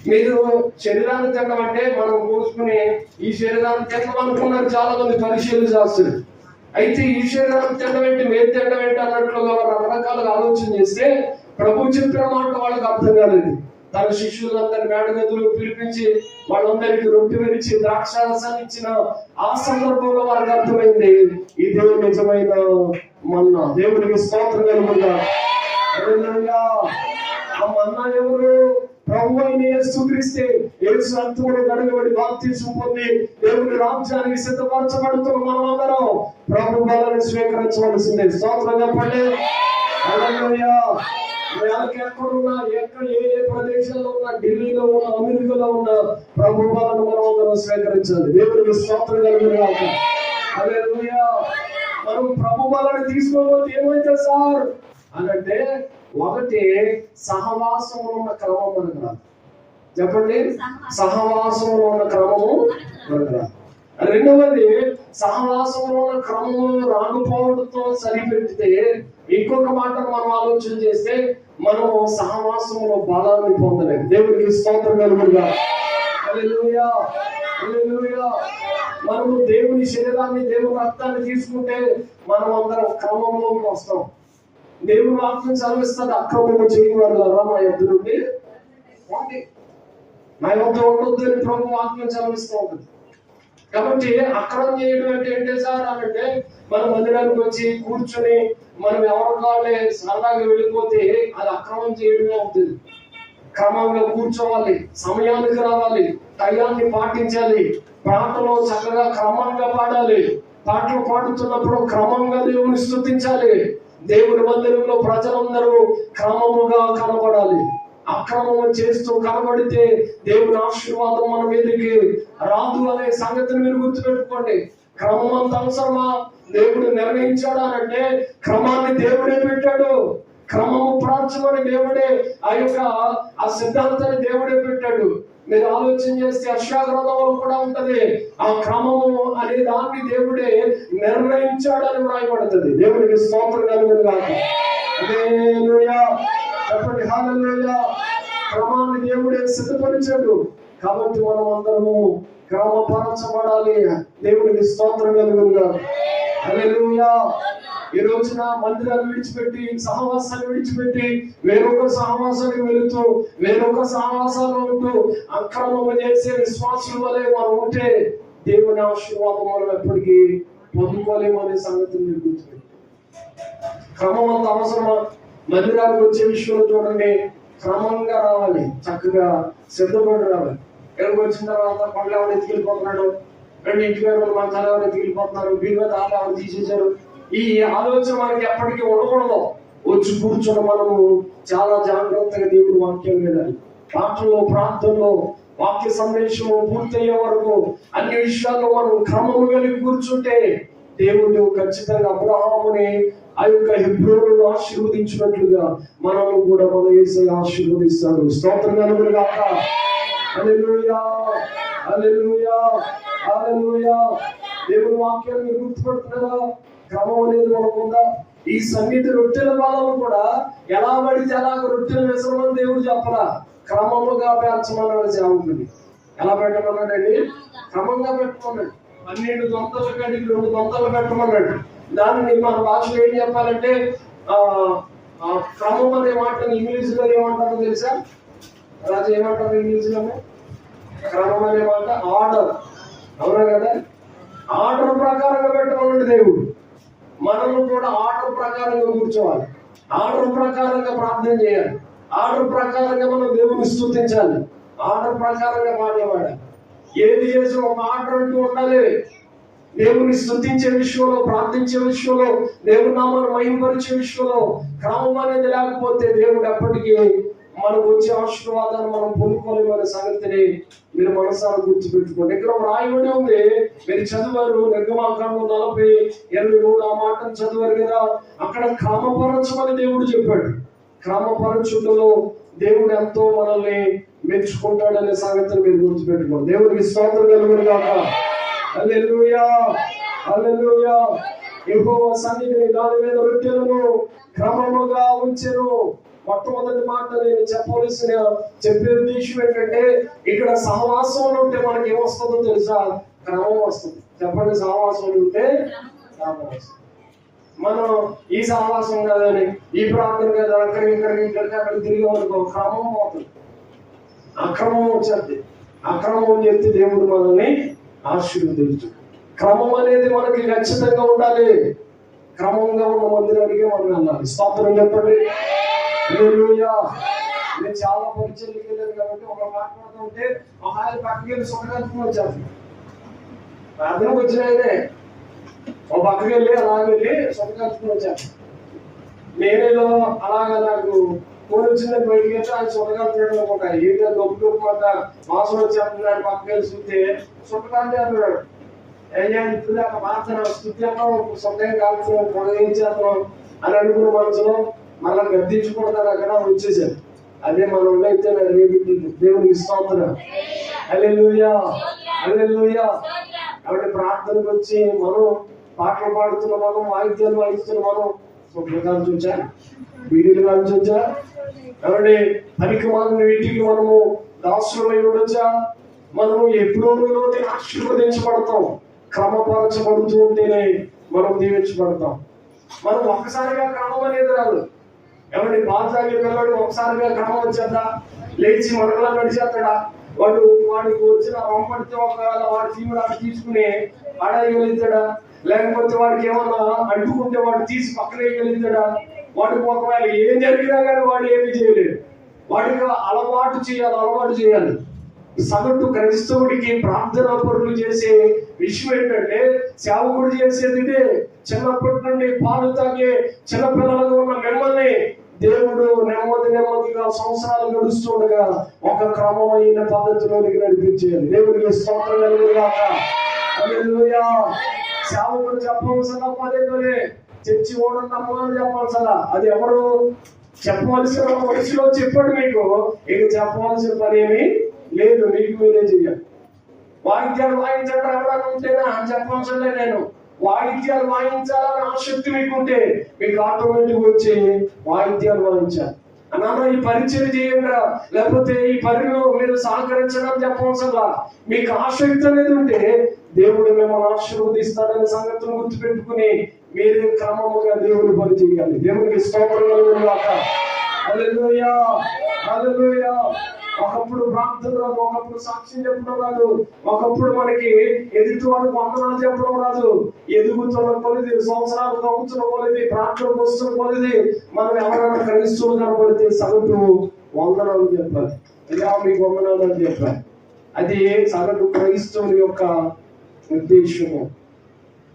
మీరు శరీరాన్ని తినమంటే మనం కోసుకుని ఈ శరీరాన్ని తినమనుకున్నారు చాలా మంది పరిశీలన శాస్త్రులు. అయితే ఈ శరీరాన్ని తినవేంటి, మీరు తినవేంటి అన్నట్లుగా రకరకాలుగా ఆలోచన చేస్తే ప్రభు చెప్పిన మాట వాళ్ళకి అర్థం కాలేదు. తన శిష్యులందరినీ మేడగదులు పిలిపించి వాళ్ళందరికీ రొట్టె విరిచి ద్రాక్షారసాన్ని ఇచ్చిన ఆ సందర్భంలో వారికి అర్థమైంది, ఇదే నిజమైన మన్నా. దేవుడికి స్తోత్రం కలుగుగా. ఆ మన్నా ఎవరు? ప్రభు అయిన యేసుక్రీస్తే. యేసు రక్తములో కడగబడి బాప్తిస్మం పొంది దేవుని రాజ్యానికి సిద్ధపరచబడుతున్న మనమందరం ప్రభు బలాన్ని స్వీకరించవలసిందే. స్తోత్రం చెప్పండి. హల్లెలూయా, వాళ్ళకి ఎక్కడున్నా ఏ ప్రదేశంలో ఉన్నా, ఢిల్లీలో ఉన్న, అమెరికాలో ఉన్న ప్రభు వాళ్ళను మనం అందరం స్వీకరించాలి. దేవుడికి స్తోత్రం కలుగుగాక. హల్లెలూయా. మనం ప్రభు వాళ్ళని తీసుకోకపోతే ఏమైతే సార్ అనంటే, ఒకటి సహవాసంలో ఉన్న క్రమం మనకు రాదు. చెప్పండి, సహవాసంలో ఉన్న క్రమము మనకు రాదు. రెండవది, సహవాసంలో ఉన్న క్రమము రాకపోవడంతో సరిపెట్టితే, ఇంకొక మాట మనం ఆలోచన చేస్తే, మనము సహవాసంలో బలాన్ని పొందలేము. దేవుడికి స్తోత్రం కలుగుగాక. హల్లెలూయా, హల్లెలూయా. మనము దేవుని శరీరాన్ని, దేవుని రక్తాన్ని తీసుకుంటే మనం అందరం క్రమంలోకి వస్తాం. దేవుని వాక్యం చదివిస్తుంది, అక్రమము చేయవాళ్ళరా మా యొద్ద నుండి నా యొద్ద ఉండొద్దు అని ప్రభు వాక్యం చదివిస్తూ ఉంటుంది. కాబట్టి అక్రమం చేయడం అంటే ఏంటి సార్ అంటే, మన మందిరానికి వచ్చి కూర్చొని మనం ఎవరి కాళ్ళే సరదాగా వెళ్ళిపోతే అది అక్రమం చేయడమే అవుతుంది. క్రమంగా కూర్చోవాలి, సమయానికి రావాలి, టయాన్ని పాటించాలి, పాటలో చక్కగా క్రమంగా పాడాలి, పాటలు పాడుతున్నప్పుడు క్రమంగా దేవుని స్తుతించాలి. దేవుని మందిరంలో ప్రజలందరూ క్రమముగా కనబడాలి. అక్రమం చేస్తూ కనబడితే దేవుని ఆశీర్వాదం మన మీదకి రాదు అనే సంగతిని మీరు గుర్తుపెట్టుకోండి. క్రమం అంత అవసరమా? దేవుడు నిర్ణయించాడు అంటే క్రమాన్ని దేవుడే పెట్టాడు. క్రమము ప్రార్థమని దేవుడే ఆ సిద్ధాంతాన్ని దేవుడే పెట్టాడు. మీరు ఆలోచన చేస్తే అక్షాగ్రంథంలో కూడా ఉంటది. ఆ క్రమము అనే దాన్ని దేవుడే నిర్ణయించాడని వ్రాయబడుతుంది. దేవుడికి స్తోత్రం కలుగుగాక. హల్లెలూయా. చెప్పండి హల్లెలూయా. క్రమాన్ని దేవుడే సిద్ధపరిచాడు. కాబట్టి మనం అందరము క్రమపరచబడాలి. దేవుడికి స్తోత్రం కలుగుగాక. హల్లెలూయా. ఈ రోజున మందిరాన్ని విడిచిపెట్టి, సహవాసాన్ని విడిచిపెట్టి వేరొక సహవాసానికి వెళుతూ, వేరొక సహవాసాల్లో ఉంటూ అక్రమము చేసే విశ్వాసుల వలె మనం ఉంటే దేవుని ఆశీర్వాదం మనం ఎప్పటికీ పొందుకోలేమనే సంగతిని మీరు గుర్తుపెట్టి, క్రమం అంత అవసరమా? మందిరానికి వచ్చే విషయంలో చూడండి, క్రమంగా రావాలి, చక్కగా సిద్ధపడి రావాలి. ఎక్కడికి వచ్చిన తర్వాత పనులు ఎవరు ఎత్తుకెళ్ళిపోతున్నాడు, రెండు ఇంటి వేరు మంచాలు ఎవరు ఎత్తుకెళ్ళిపోతున్నారు, బీరువా తాళ్ళు ఎవరు తీసేశారు, ఈ ఆలోచన మనకి ఎప్పటికీ ఉండకూడదు. వచ్చి కూర్చొని మనము చాలా జాగ్రత్తగా దేవుడి వాక్యం వినాలి. పాటల్లో, ప్రార్థనలో, వాక్య సందేశం పూర్తయ్యే వరకు అన్ని విషయాల్లో మనం క్రమము కలిగి కూర్చుంటే దేవుడు ఖచ్చితంగా అబ్రహాముని ఆ యొక్క హెబ్రోనును ఆశీర్వదించినట్లుగా మనల్ని కూడా మన యేసయ్య ఆశీర్వదిస్తాడు. స్తోత్రం కలుగుగాక. హల్లెలూయా, హల్లెలూయా, హల్లెలూయా. దేవుని వాక్యాన్ని గుర్తుపడుతున్నారా? క్రమం అనేది మనకుందా? ఈ సన్నిధి రొట్టెల బలం కూడా ఎలా పడితే అలాగ రొట్టెలు వేసమని దేవుడు చెప్పరా, క్రమముగా పేర్చమన్నాడు. సేవకుని ఎలా పెట్టమన్నాడండి? క్రమంగా పెట్టమన్నాడు. 12 దొంతల కాడికి 2 దొంతలు పెట్టమన్నాడు. దానిని మన భాషలో ఏం చెప్పాలంటే క్రమం అనే మాటను ఇంగ్లీష్ లో ఏమంటారో తెలుసా? రాజు ఏమంటారు ఇంగ్లీష్ లో? క్రమం అనే మాట ఆర్డర్. అవునా కదా? ఆర్డర్ ప్రకారంగా పెట్టమన్నాడు దేవుడు. మనము కూడా ఆర్డర్ ప్రకారంగా కూర్చోవాలి, ఆర్డర్ ప్రకారంగా ప్రార్థన చేయాలి, ఆర్డర్ ప్రకారంగా మనం దేవుని స్తుతించాలి, ఆర్డర్ ప్రకారంగా పాడేవాడాలి. ఏది చేసి ఒక ఆర్డర్ అంటూ ఉండాలి. దేవుని స్తుతించే విషయంలో, ప్రార్థించే విషయంలో, దేవుని నామాన్ని మహిమపరిచే విషయంలో క్రమం అనేది లేకపోతే దేవుడు ఎప్పటికీ మనకు వచ్చే ఆశీర్వాదాన్ని మనం పొందుకోలేమనే సంగతిని మీరు మనసారా గుర్తుపెట్టుకోండి. ఇక్కడ రాయబడి ఉంది, మీరు చదివారు, నిర్గమాకాండం 40:23 ఆ మాటను చదివారు కదా. అక్కడ క్రమపరచమని దేవుడు చెప్పాడు. క్రమపరచుటలో దేవుడు ఎంతో మనల్ని మెచ్చుకుంటాడనే సంగతిని మీరు గుర్తుపెట్టుకోండి. దేవుడికి స్తోత్రం కలుగుగాక. హల్లెలూయా, హల్లెలూయా. యెహోవా సన్నిధిని దాని మీద రొట్టెలను క్రమముగా ఉంచెను. మొట్టమొదటి మాట నేను చెప్పే ఉద్దేశం ఏంటంటే, ఇక్కడ సహవాసంలో ఉంటే మనకి ఏమొస్తుందో తెలుసా? క్రమం వస్తుంది. చెప్పండి, సహవాసంలో ఉంటే క్రమం వస్తుంది. మనం ఈ సహవాసం కదని, ఈ ప్రార్థన కదా, ఇక్కడికి తిరిగేవరకు క్రమం పోతుంది, అక్రమం వచ్చేది. అక్రమం చెప్తే దేవుడు మనల్ని ఆశీర్వదించు. క్రమం అనేది మనకి ఖచ్చితంగా ఉండాలి. క్రమంగా ఉన్న మందిరానికి మనం వెళ్ళాలి. స్తోత్రం చెప్పండి. హల్లెలూయా. నేను చాలా పరిచయలకు వెళ్ళాను కాబట్టి ఒక మాట్లాడుతూ ఉంటే ఒక ఆయన పక్కకి వెళ్ళి సొంతగా వచ్చాను. ప్రార్థనకు వచ్చిన ఆయనే ఒక పక్కకి వెళ్ళి అలాగే వెళ్ళి సొంతగా వచ్చాను. నేనేదో అలాగా నాకు ఫోన్ వచ్చిందని బయటికి వెళ్తే ఆయన చుట్టకాలు అనుకుంటా ఏదో గొప్ప మాసం వచ్చేస్తున్నాడు పక్కన వెళ్ళి చూస్తే చుట్టకాలు చేస్తున్నాడు. ఇప్పుడు అక్కడ మాత్రం స్థుత్యంలో సొంతంగా కాల్చున్నాం పొగ ఏం చేస్తున్నాం అని అనుకున్న మనసులో మళ్ళా గద్దించుకుంటారు అక్కడ వచ్చేసారు. అదే మనం అయితే దేవునికి స్తోత్రం. హల్లెలూయా హల్లెలూయా. కాబట్టి ప్రార్థనకు వచ్చి మనం పాటలు పాడుతున్న మనం వాయిద్యాలు వాయిస్తున్న మనం స్వప్నకాలు చూచా వీడియోలు కాదు చూచా కాబట్టి పనికి మనం వీటికి మనము దాసులమై ఉండొచ్చా. మనము ఎప్పుడో ఆశీర్వదించబడతాం. క్రమపరచబడుతూ ఉంటేనే మనం దీవించబడతాం. మనం ఒక్కసారిగా క్రమం అనేది రాదు. ఎవరి బాధ్యత పిల్లవాడు ఒకసారిగా క్రమం వచ్చేద్దా, లేచి మరొకలా నడిచేస్తాడా, వాడికి వచ్చిన రొంపడితే ఒకవేళ వాడి తీవుడు అక్కడ తీసుకుని ఆడేయగలుగుతాడా, లేకపోతే వాడికి ఏమన్నా అడ్డుకుంటే వాడు తీసి పక్కన వేయగలుగుతాడా, వాడికి ఒకవేళ ఏం జరిగినా కానీ వాడు ఏమి చేయలేడు. వాడికి అలవాటు చేయాలి. సగటు క్రైస్తవుడికి ప్రార్థన పరులు చేసే విషయం ఏంటంటే సేవకుడు చేసేది ఇదే. చిన్నప్పటి నుండి పాలు తాగే చిన్నపిల్లలుగా ఉన్న మిమ్మల్ని దేవుడు నెమ్మదిగా సంవత్సరాలు గడుస్తుండగా ఒక క్రమమైన పద్ధతిలోనికి నడిపించేది. దేవుడికి స్తోత్రం కలుగుగాక. హల్లెలూయా. సేవకుడు చెప్పవలసిన పదే చర్చి ఓడమ్మా అని చెప్పాల్సలా. అది ఎవరు చెప్పవలసిన వయసులో చెప్పాడు మీకు. ఇక చెప్పవలసిన పని ఏమి లేదు, మీకు మీరే చెయ్యాలి. వాయిద్యాలు వాయించడం ఎవరైనా ఉంటేనా అని చెప్పవలసిన నేను వాయిద్యాలు వాయించాలని ఆసక్తి మీకుంటే మీకు ఆటోమేటిక్ వచ్చి వాయిద్యాలు వాయించాలి. అన్న ఈ పరిచయం చేయండి, లేకపోతే ఈ పనిలో మీరు సహకరించడం చెప్పవలసలా. మీకు ఆసక్తి అనేది ఉంటే దేవుడు మిమ్మల్ని ఆశీర్వదిస్తాడనే సంగతిని గుర్తుపెట్టుకుని మీరే క్రమముగా దేవుని పని చేయాలి. దేవునికి స్తోత్రం కలుగుగాక. హల్లెలూయా హల్లెలూయా. ఒకప్పుడు ప్రార్థన రాదు, ఒకప్పుడు సాక్ష్యం చెప్పడం రాదు, ఒకప్పుడు మనకి ఎదుటి వారికి వందనాలు చెప్పడం రాదు. ఎదుగుతున్న కొలిది, సంవత్సరాలు తగ్గుతున్న కొలిది, ప్రార్థన వస్తున్న కొలిది మనం ఎవరైనా క్రైస్తవులు కనబడితే సగటు వందనాలు చెప్పాలి. ఇలా మీకు వందనాలు అని చెప్పాలి. అది సగటు క్రైస్తవుల యొక్క ఉద్దేశము.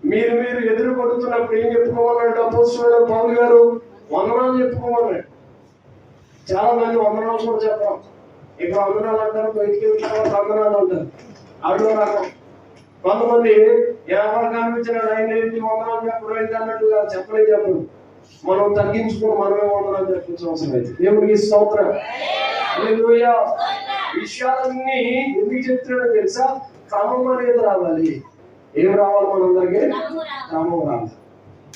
మీరు ఎదురు పడుతున్నప్పుడు ఏం చెప్పుకోవాలంటే అపోస్తలుడైన పౌలు గారు వందనాలు చెప్పుకోవాలి. చాలా మంది వందనాలు కూడా చెప్పాం. ఇక్కడ వందనాలు అంటారు, బయటికి వెళ్ళిన వందనాలు అంటారు. అడ్లో రకం కొంతమంది ఎవరు కనిపించినాడు ఆయన ఏంటి వందనాలు చెప్పడం ఏంటి అన్నట్టుగా చెప్పడు. మనం తగ్గించుకుని మనమే వందనాలు చెప్పాల్సిన అవసరం అయితే. దేవుడికి స్తోత్రం. హల్లెలూయా. విషయాలన్నీ ఎందుకు చెప్తున్నాడో తెలుసా? క్రమం అనేది రావాలి. ఏం రావాలి? మనందరికీ క్రమం రావాలి.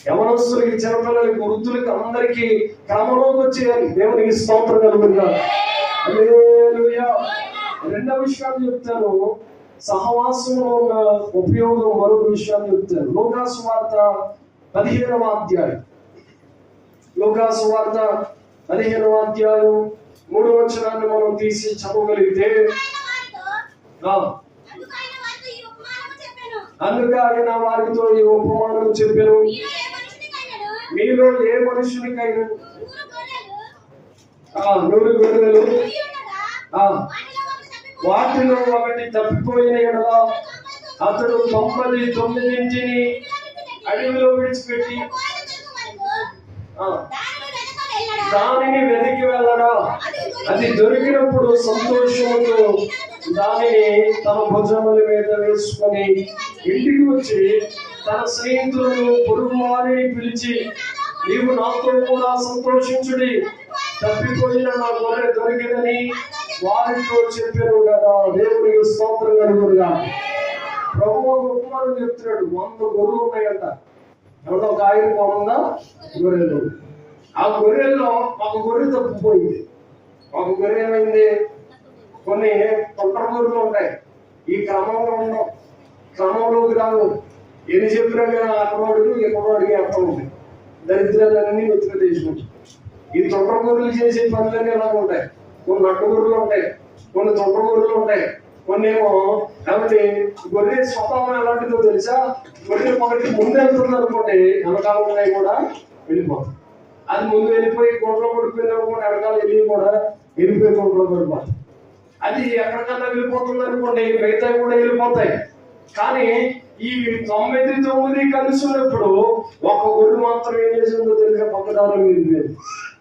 యవనస్తులకి, చిన్నపిల్లలకి, వృద్ధులకి అందరికీ క్రమంలోకి వచ్చేయాలి. దేవునికి స్తోత్రం కలుగుగా. హల్లెలూయా. రెండవ విషయాన్ని చెప్తాను, సహవాసంలో ఉన్న ఉపయోగం. మరొక విషయాన్ని చెప్తాను. లూకాసు వార్త 15వ అధ్యాయం. లూకాసు వార్త 15వ అధ్యాయం 3వ వచనాన్ని మనం తీసి చదవగలిగితే, అందుకు ఆయన వారితో ఈ ఉపమానం చెప్పాను, మీలో ఏ మనుషునికైనా 100 గొర్రెలు వాటిలో ఒకటి తప్పిపోయిన ఎడల అతడు 99 అడవిలో విడిచిపెట్టి దానిని వెతికి వెళ్ళడా, అది దొరికినప్పుడు సంతోషంతో దానిని తన భుజముల మీద వేసుకొని ఇంటికి వచ్చి తన స్నేహితులను, పొరుగు వారిని పిలిచి, నీవు నాతో కూడా సంతోషించుడి, తప్పిపోయిన నా గొర్రె దొరికిందని వారితో చెప్పారు కదా. దేవుడికి స్తోత్రం కలుగుగా. ప్రభువు ఒక ఉపమానం చెప్తున్నాడు. 100 గొర్రెలు ఉన్నాయంట. ఎవరో ఒక ఆయన 100 గొర్రెలు. ఆ గొర్రెల్లో ఒక గొర్రె తప్పిపోయింది. ఒక గొర్రె ఏమైంది? కొన్ని తొంటర గొర్రెలు ఉంటాయి. ఈ క్రమంలో ఉండవు, క్రమంలోకి రాదు. ఎన్ని చెప్పినా కానీ అక్కడోడికి ఎక్కడోడికి అర్థం ఉంది. దరిద్రాలన్నీ వెతుక తీసుకుంటాం. ఈ తొంటర గొర్రెలు చేసే పనులన్నీ ఎలా ఉంటాయి? కొన్ని నట్టు గొర్రెలు ఉంటాయి, కొన్ని తొంటర గొర్రెలు ఉంటాయి, కొన్ని ఏమో. కాబట్టి గొర్రె స్వభావం ఎలాంటిదో తెలుసా? గొర్రె ఒకటి ముందు వెళ్తుంది అనుకోండి, వెనకాల ఉన్నాయి కూడా వెళ్ళిపోతుంది. అది ముందు వెళ్ళిపోయి గుంటలో పడిపోయింది అనుకోండి, వెనకాల వెళ్ళి కూడా వెళ్ళిపోయి గుంటలో పడిపోతుంది. అది ఎక్కడికన్నా వెళ్ళిపోతుంది అనుకోండి, మిగతా కూడా వెళ్ళిపోతాయి. కానీ ఈ 99 కలిసి ఉన్నప్పుడు ఒక గొర్రె మాత్రం ఏం చేసిందో తెలిసిన పక్కదారులు వెళ్ళిపోయింది.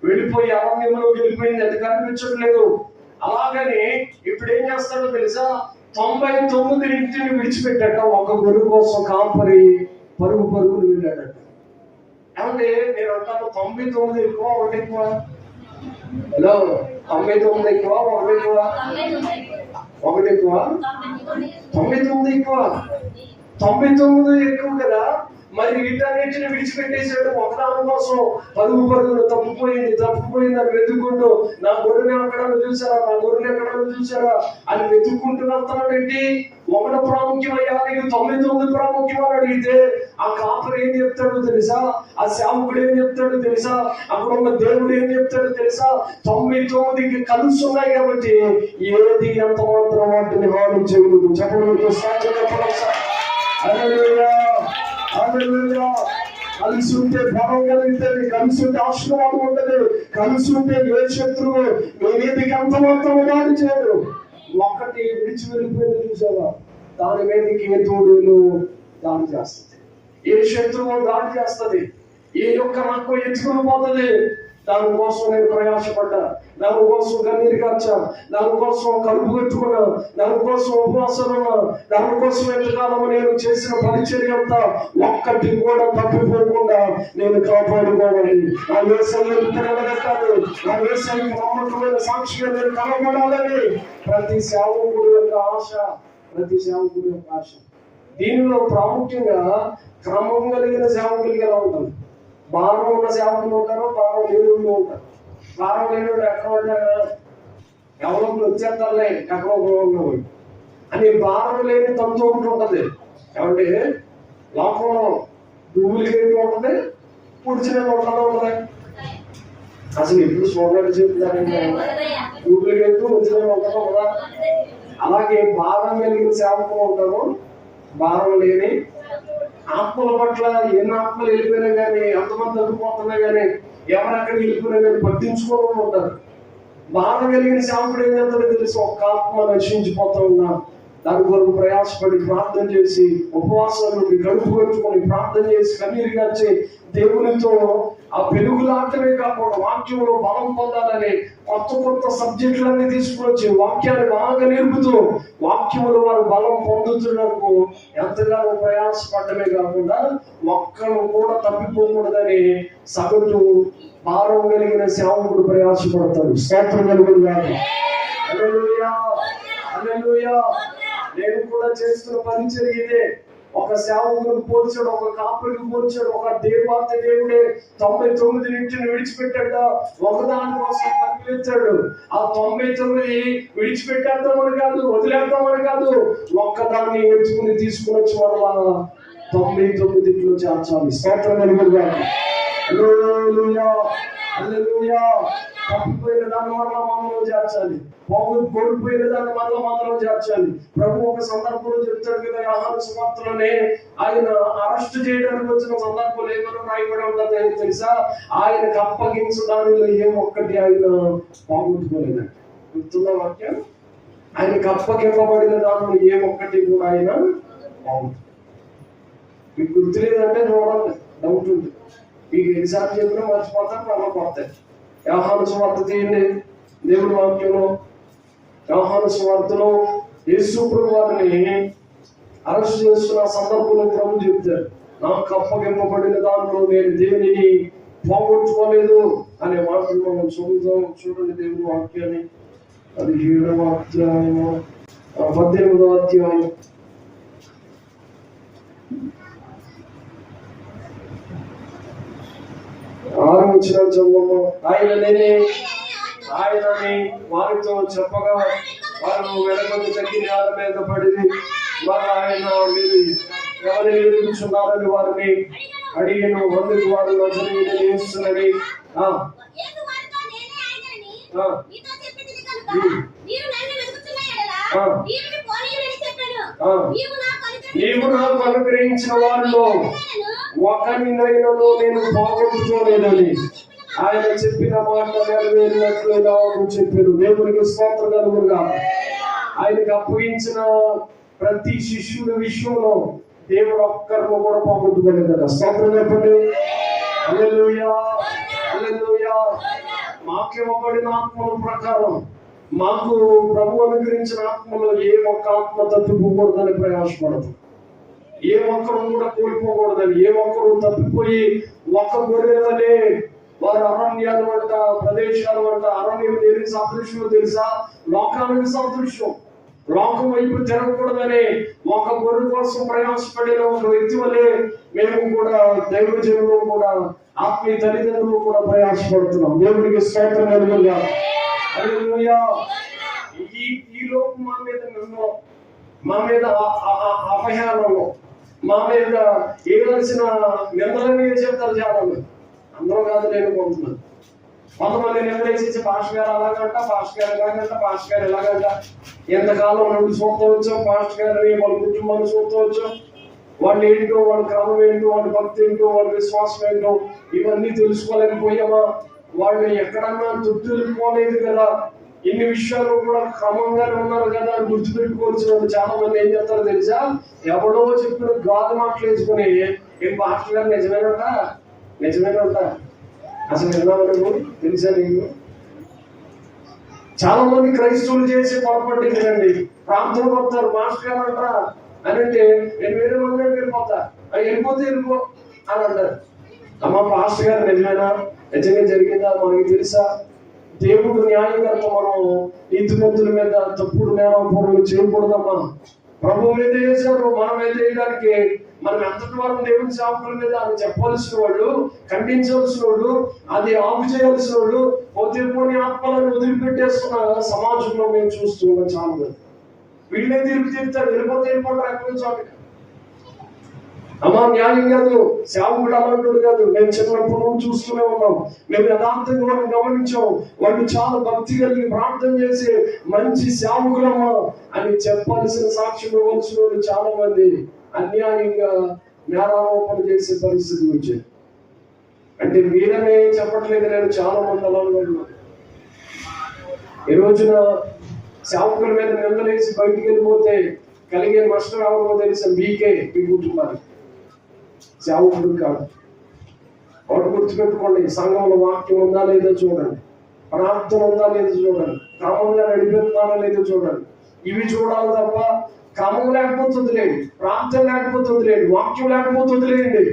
వెళ్ళిపోయి అరణ్యంలోకి వెళ్ళిపోయింది, అది కనిపించట్లేదు. అలాగని ఇప్పుడు ఏం చేస్తాడో తెలుసా, 99 విడిచిపెట్టాక ఒక గొర్రె కోసం కాపరి పరుగులు వెళ్ళాడట. ఏమంటే నేను అంటాను, 99 ఎక్కువ ఒకటి ఎక్కువ? హలో, 99 ఎక్కువ ఒకటి ఎక్కువ? ఒకటి ఎక్కువ, 99 ఎక్కువ. 99 ఎక్కువ కదా. మరి వీటన్నిటిని విడిచిపెట్టేశాడు ఒకదాని కోసం. పరుగులు తప్పిపోయిందని వెతుక్కుంటూ, నా గొర్రెని ఎక్కడో చూసారా అని వెతుక్కుంటూ వెళ్తానండి. ఒకటి ప్రాముఖ్యమయ్యా, నీకు 99 ప్రాముఖ్యం అని అడిగితే ఆ కాపరి ఏం చెప్తాడో తెలుసా? ఆ సేవకుడు ఏం చెప్తాడో తెలుసా? అక్కడ ఉన్న దేవుడు ఏం చెప్తాడో తెలుసా? 99కి కలిసి ఉన్నాయి కాబట్టి ఏది ఎంత మాత్రం వాటిని హాని చేయకూడదు. కలిసి ఉంటే బలం కలుగుతుంది, కలిసి ఉంటే ఆశీర్వాదం ఉంటుంది, కలిసి ఉంటే ఏ శత్రువు మీ మీదకి ఎంత మాత్రం దాడి చేయడు. ఒక్కటి విడిచి వెళ్ళిపోయింది చూసావా, దాని మీదకి ఏ తోడులు దాడి చేస్తుంది, ఏ శత్రువు దాడి చేస్తుంది, ఏ యొక్క నాకు ఎత్తుకుని పోతుంది. దానికోసం నేను ప్రయాసపడ్డా, దానికోసం కన్నీరు కార్చా, దానికోసం కలుపు కట్టుకున్నా, దానికోసం ఉపవాసాలున్నా, దానికోసం ఎంతకాలం నేను చేసిన పరిచర్య అంతా ఒక్కటి కూడా తప్పిపోకుండా నేను కాపాడుకోవాలి. నా వ్యవసాయం తిరగబెట్టాలి, నా వ్యవసాయం నమ్మకమైన సాక్షిగా నేను కనబడాలని ప్రతి సేవకుడు యొక్క ఆశ. దీనిలో ప్రాముఖ్యంగా క్రమం కలిగిన సేవకులకి ఎలా ఉంటుంది? భారం ఉన్న సేవకులు ఉంటారు, భారం లేని ఉంటారు. భారం లేని ఎక్కడ ఎవరో వచ్చేస్తారులే ఎక్కడో అని భారం లేని తంతు ఒకటి ఉంటుంది. ఏమంటే లోకంలో డూప్లికేట్ ఉంటుంది, పుడిచిన ఉంటుంది. అసలు ఎప్పుడు చూడండి చెప్తారండి, డూప్లికేట్ ఒరిజినల్ ఉంటుందో కదా. అలాగే భారం కలిగిన సేవకులు ఉంటారు, భారం లేని. ఆత్మల పట్ల ఎన్ని ఆత్మలు వెళ్ళిపోయినా కానీ, ఎంతమంది తగ్గిపోతున్నా కానీ, ఎవరక్కడ వెళ్ళిపోయినా కానీ పట్టించుకోవడం ఉంటారు. బాధ కలిగిన సేవకుడు ఏం చేస్తాడో తెలిసి, ఒక్క ఆత్మ నశించిపోతా ఉన్నా దాని కొరకు ప్రయాసపడి ప్రార్థన చేసి, ఉపవాసాల నుండి గడుపు గడుచుకొని ప్రార్థన చేసి కన్నీరు గార్చి దేవునితో ఆ పెరుగులాటమే కాకుండా వాక్యంలో బలం పొందాలని కొత్త సబ్జెక్టులన్నీ తీసుకుని వాక్యాన్ని బాగా నేర్పుతూ వాక్యములు వారు బలం పొందుతున్నకు ఎంతగానో ప్రయాసపడమే కాకుండా ఒక్కరు కూడా తప్పిపోకూడదని సగటు భారం కలిగిన సేవకుడు ప్రయాసపడతాడు. స్తోత్రం కలుగును గాక. హల్లెలూయా, హల్లెలూయా. నేను కూడా చేస్తున్న పరిచర్య ఇదే. ఒక సేవకుడికి పోల్చాడు, ఒక కాపురికి పోల్చాడు. ఒక దేవుడే 99 విడిచిపెట్టాడ, ఒకదాని కోసం పరిగెత్తాడు. ఆ 99 విడిచిపెట్టేద్దామని కాదు, వదిలేద్దామని కాదు, ఒక్కదాన్ని ఎత్తుకుని తీసుకుని వచ్చి వల్ల 99 చేర్చాలి. స్తోత్రం కలుగును గాక. హల్లెలూయా, హల్లెలూయా. తప్పిపోయిన దాని వల్ల మనలో చేర్చాలి, కోల్పోయిన దాన్ని మనలో చేర్చాలి. ప్రభు ఒక సందర్భంలో చెప్తాడు కదా, యోహాను సువార్తలోనే ఆయన అరెస్ట్ చేయడానికి వచ్చిన సందర్భంలో ఏమైనా రాయబడి ఉంటుందో తెలుసా? ఆయనకు అప్పగించు దానిలో ఒక్కటి ఆయన పోగొట్టుకోలేదండి. గుర్తుందా వాక్యం? ఆయనకు అప్పగింపబడిన దానిలో ఒక్కటి కూడా ఆయన పోగొట్టు. మీకు గుర్తులేదంటే చూడండి, డౌట్ ఉంది. మీకు ఎన్నిసార్లు చెప్పినా మర్చిపోతారు, మళ్ళీ పోతాయి. యోహాను సువార్త తీయండి, దేవుడి వాక్యంలో యోహాను సువార్తలో యేసు ప్రభు వారిని అరెస్ట్ చేస్తున్న సందర్భంలో ప్రభు చెప్తారు, నాకు అప్పగింపబడిన దానిలో నేను దేనిని పోగొట్టుకోలేదు అనే మాటలు మనం చదువుతాం. చూడండి దేవుడి వాక్యాన్ని. 17వ అధ్యాయము 18వ అధ్యాయం 6వ వచనం చదువు. ఆయనని వారితో చెప్పగా వారు వెనకకు తగ్గి నేల మీద పడింది. వారు ఆయన మీరు ఎవరిని ఎదుర్కొంటున్నారని వారిని అడిగిన అందుకు వారు నజరేయుని చేస్తున్నది. నీవు నాకు అనుగ్రహించిన వారిలో ఒకరినైనా నేను పోగొట్టుకోలేదని ఆయన చెప్పిన మాట నెరవేరినట్లు చెప్పారు. దేవునికి స్తోత్రం కలుగును గాక. ఆయనకు అప్పగించిన ప్రతి శిష్యుడి విషయంలో దేవుడు ఒక్కరిని కూడా పోగొట్టుకోలేదట. స్తోత్రం చెప్పండి. హల్లెలూయా, హల్లెలూయా. మాకు ఇవ్వబడిన ఆత్మల ప్రకారం మాకు ప్రభు అనుగ్రహించిన ఆత్మలో ఏ ఒక్క ఆత్మ తప్పిపోకూడదని ప్రయాసపడదు. ఏ ఒక్కరు కూడా కోల్పోకూడదని, ఏ ఒక్కరు తప్పిపోయి ఒక్క గొర్రెలనే వారు అరణ్యాలు అంట, ప్రదేశాలు అంట. అరణ్యం దేనికి సాదృశ్యం తెలుసా? లోకానికి సాదృశ్యం. లోకం వైపు తిరగకూడదని ఒక గొర్రె కోసం ప్రయాసపడిన ఒక వ్యక్తి వల్లే మేము కూడా దైవజనులు కూడా ఆత్మీయ తల్లిదండ్రులు కూడా ప్రయాసపడుతున్నాం. దేవుడికి స్తోత్రం కలుగుగా. హల్లెలూయా. ఈ లోపు మా మీద నిందలో, మా మీద అపహేళనలో, మా మీద ఏవలసిన నిందలన్నీ చెప్తారు చాలా మంది. అందరూ కాదు, నేను కొంటున్నాను. కొంతమంది నిందలేసి పాస్టర్ గారు అలాగంట, పాస్టర్ గారు ఎలాగంట, పాస్టర్ గారు ఎలాగంట. ఎంతకాలం నుండి చూస్తూ వచ్చాం పాస్టర్ గారిని, వాళ్ళ కుటుంబాన్ని చూస్తూ వచ్చాం. వాళ్ళు ఏంటో, వాళ్ళ క్రమం ఏంటో, వాళ్ళ భక్తి ఏంటో, వాళ్ళ విశ్వాసం ఏంటో ఇవన్నీ తెలుసుకోలేకపోయామా? వాళ్ళు ఎక్కడన్నా తొట్టుపోలేదు కదా. ఇన్ని విషయాలు కూడా క్రమంగానే ఉన్నారు కదా అని గుర్తుపెట్టుకోవాల్సిన వాళ్ళు చాలా మంది ఏం చేస్తారో తెలుసా? ఎవడో చెప్పిన గాలి మాటలు వేసుకుని ఏం పాస్టర్ గారు నిజమేనంట అసలు విన్నావు తెలుసా నీకు? చాలా మంది క్రైస్తవులు చేసే పొరపాటు ఏంటండి, ప్రార్థన పడతారు మాస్టర్ గారు అంటారా అని అంటే నేను వేరే మంది వెళ్ళిపోతా, వెళ్ళిపోతే వెళ్ళిపో అని అంటారు. అమ్మ పాస్టర్ గారు నిజంగా జరిగిందా మనకి తెలుసా? దేవుడు న్యాయకర్త. మనం నీతిమంతుల మీద తప్పుడు నేరాలు చేయకూడదమ్మా. ప్రభు మీద వేశారు, మనం మీద వేయడానికి మనం ఎంతటి వారం దేవుని సేవకుల మీద అది చెప్పవలసిన వాళ్ళు, ఖండించవలసిన వాళ్ళు, అది ఆపు చేయాల్సిన వాళ్ళు, పోతే పోని ఆత్మలను వదిలిపెట్టేస్తున్న సమాజంలో మేము చూస్తున్నాం. చాలా మంది వీళ్ళే తీర్పు చెప్తారు, వెళ్ళిపోతారు ఎక్కడి నుంచి చోట. అమ్మా న్యాయం కాదు, సేవకుడు అలాంటి కాదు. మేము చిన్నప్పుడు చూస్తూనే ఉన్నాం, మేము యథార్థంగా వాళ్ళని గమనించాం. వాళ్ళు చాలా భక్తి కలిగి ప్రార్థన చేసి మంచి సేవకులమ్మా అని చెప్పాల్సిన సాక్ష్యం ఇవ్వాల్సిన వాళ్ళు చాలా మంది అన్యాయంగా నేరారోపణ చేసే పరిస్థితి వచ్చాయి. అంటే మీరనే చెప్పట్లేదు, నేను చాలా మంది అలా ఈ రోజున సేవకుల మీద నిందలేసి బయటికి వెళ్ళిపోతే కలిగే నష్టం ఎవరో తెలుసా? మీకే, మీ కుటుంబానికి. సేవకుడు కాదు. ఒకటి గుర్తుపెట్టుకోండి, సంఘంలో వాక్యం ఉందా లేదో చూడండి, ప్రార్థన ఉందా లేదో చూడండి, క్రమంగా నడిపిస్తున్నారా లేదో చూడండి. ఇవి చూడాలి తప్ప క్రమం లేకపోతే వదిలేండి, ప్రార్థన లేకపోతే వదిలేండి, వాక్యం లేకపోతే వదిలేయండి.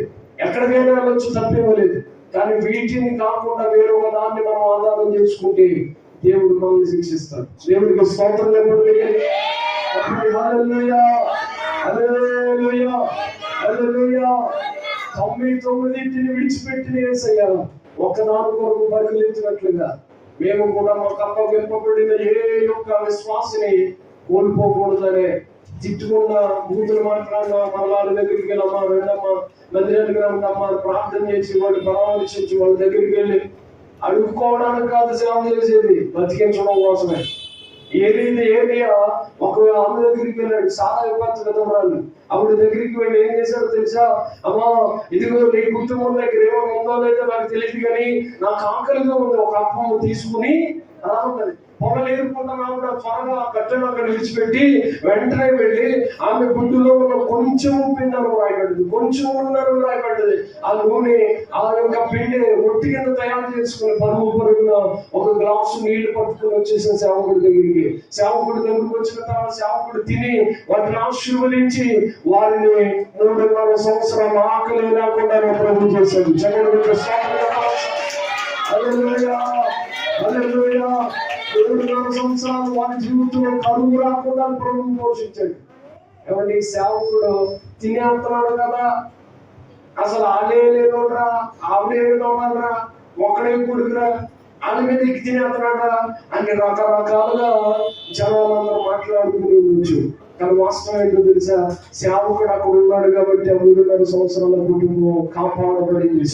ఎక్కడికైనా వెళ్ళొచ్చు, తప్పేమలేదు. కానీ వీటిని కాకుండా వేరొక దాన్ని మనం ఆధారం చేసుకుంటే దేవుడు మనల్ని శిక్షిస్తాడు. దేవుడికి స్తోత్రం చెప్పండి. హల్లెలూయా, హల్లెలూయా, హల్లెలూయా. 99 విడిచిపెట్టిన యేసయ్య ఒక్కదాని కొరకు పరిగెత్తినట్లుగా మేము కూడా మాకు అప్పగింపబడిన ఏ యొక్క విశ్వాసిని కోల్పోకూడదనే తిట్టుకున్న బూతులు మాట్లాడినా మళ్ళీ దగ్గరికి వెళ్ళమ్మా, వెళ్ళమ్మా, మందిరానికి రమ్మా, ప్రార్థన చేసి వాళ్ళు పరామర్శించి వాళ్ళ దగ్గరికి వెళ్ళి అడుక్కోవడానికి కాదు సేవ చేసేది, బతికించడం కోసమే. ఏరియా ఒక ఆమె దగ్గరికి వెళ్ళాడు, చాలా విపత్తు విధవరాలు. అప్పుడు దగ్గరికి వెళ్ళి ఏం చేశాడో తెలుసా? అమ్మా ఇదిగో నీ కుటుంబం దగ్గర ఏమో ఉందో లేదో నాకు తెలియదు, కానీ నాకు ఆకలిగా ఉంది, ఒక అప్పం తీసుకుని అలా ఉన్నది. పొగలు ఏరుకుంటాం ఆవిడ త్వరగా కట్టను అక్కడ విడిచిపెట్టి వెంటనే వెళ్ళి ఆమె గుడ్డులో ఉన్న కొంచెం పిండను రాయబడ్డది, కొంచెం ఉన్నరు రాయబడ్డది. ఆ నూనె ఆ యొక్క పిండి రొట్టి కింద తయారు చేసుకుని పరుగున ఒక గ్లాసు నీళ్లు పట్టుకుని వచ్చేసిన సేవకుడి దగ్గరికి. సేవకుడి దగ్గరికి వచ్చిన తర్వాత సేవకుడు తిని వాటిని ఆశీర్వదించి వారిని 3.5 సంవత్సరాలు ఆకలి లేకుండా ప్రభు చేశాడు. జగన్ హల్లెలూయా, హల్లెలూయా. 7.5 సంవత్సరాలు వారి జీవితంలో కరువు రాకుండా ప్రభువు పోషించాడు. ఏమండి, సేవకుడు తినేస్తున్నాడు కదా, అసలు ఆలే లేనోడ్రా, ఆవిడే లేనోడ్రా, ఒక్కడే కొడుకురా, వాళ్ళ మీద ఎక్కి తినేస్తున్నాడా అని రకరకాలుగా జనాలందరూ మాట్లాడుకుని ఉండొచ్చు. కానీ వాస్తవం ఏంటో తెలుసా? సేవకుడు అక్కడ ఉన్నాడు కాబట్టి ఆ 3.5 సంవత్సరాల కుటుంబం కాపాడబడింది.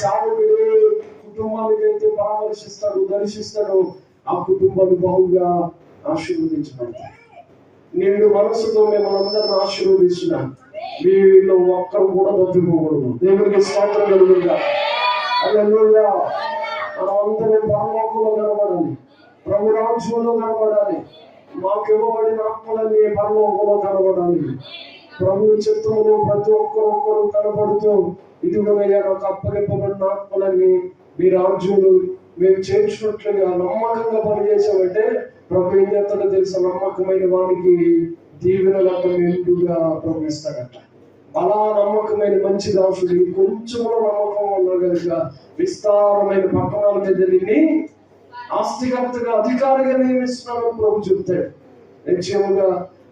సేవకుడు కుటుంబానికి అయితే పరామర్శిస్తాడు, దర్శిస్తాడు, ఆ కుటుంబాన్ని బహుగా ఆశీర్వదించబడతాయి. నిండు మనసుతో మిమ్మల్ని అందరిని ఆశీర్వదిస్తున్నాను. వీళ్ళు ఒక్కరు కూడా తప్పిపోకూడదు. దేవుడికి స్తోత్రం కలుగుతుందా? హల్లెలూయా. మనం అందరం పరలోకంలో కనబడాలి, ప్రభు రాజ్యంలో కనబడాలి, మాకు ఇవ్వబడిన ఆత్మలన్నీ పరలోకంలో కనబడాలి. ప్రభు చిత్తంలో ప్రతి ఒక్కరొక్కరు కనబడుతూ ఇదిగోనయ్యా నాకు అప్పగింపబడిన ఆత్మలని మీ రాజ్యంలో మేము చేర్చినట్లుగా నమ్మకంగా పనిచేసామంటే ప్రభు ఏం చేస్తాడో తెలుసా, నమ్మకమైన వానికి దీవెనలకు మెండుగా ప్రవేశిస్తాడట. అలా నమ్మకమైన మంచి దాసుడు కొంచెంలో నమ్మకం ఉన్నారు కనుక విస్తారమైన పట్టణాల మీద నిన్ని ఆస్తికర్తగా అధికారిగా నియమిస్తున్నాను ప్రభు చెప్తాడు. నిశ్చయముగా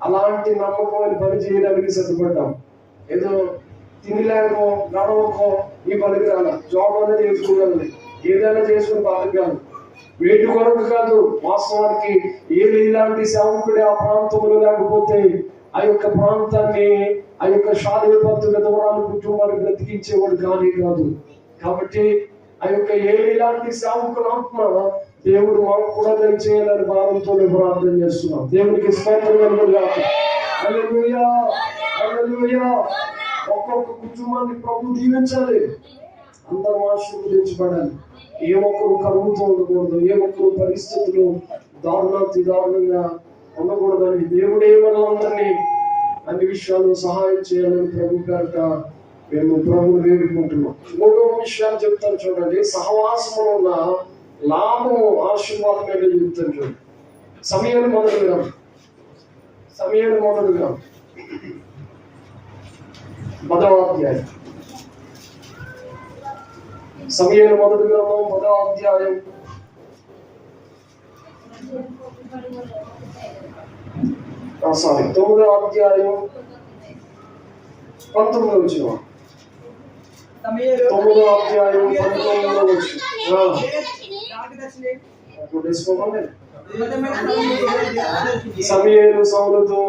అలాంటి నమ్మకమైన పని చేయడానికి సిద్ధపడ్డాం. ఏదో తినలేకో నడవకో ఈ పనికి రాల, జాబ్ అనేది చేసుకోగలదు, ఏదైనా చేసుకుని బతకాలి, వేటి కొరకు కాదు. వాస్తవానికి ఏది ఇలాంటి సేవకుడే ఆ ప్రాంతంలో లేకపోతే ఆ యొక్క ప్రాంతాన్ని ఆ యొక్క శారీర పద్ధతుల దూరాలు కుటుంబాన్ని బ్రతికించేవాడు కానీ కాదు. కాబట్టి ఆ యొక్క ఇలాంటి సేవకుల ఆత్మ దేవుడు మాకు కూడా దయచేయాలని భావంతో ప్రార్థన చేస్తున్నాం. దేవునికి స్తోత్రం. హల్లెలూయా, హల్లెలూయా. ఒక్కొక్క కుటుంబాన్ని ప్రభు దీవించాలి, అందరూ ఆశీర్వదించబడాలి. ఏ ఒక్కరు కరువుతో ఉండకూడదు, ఏ ఒక్కరు పరిస్థితులు దారుణంగా ఉండకూడదని దేవుడే మనలందరినీ అన్ని విషయాలు సహాయం చేయాలని ప్రభు గారిట మేము ప్రభుని వేడుకుంటున్నాం. మూడవ విషయాలు చెప్తాను చూడండి. సహవాసంలో ఉన్న లాభం ఆశీర్వాదం ఏంటో చెప్తాను చూడండి. సమయాన్ని మొదలుగా పదవ అధ్యాయం, సమయాన్ని మొదలుగా 10వ అధ్యాయం 9వ అధ్యాయం 19వ వచనం. 9వ అధ్యాయం 19వ వచనం. సమూయేలు సౌలుతో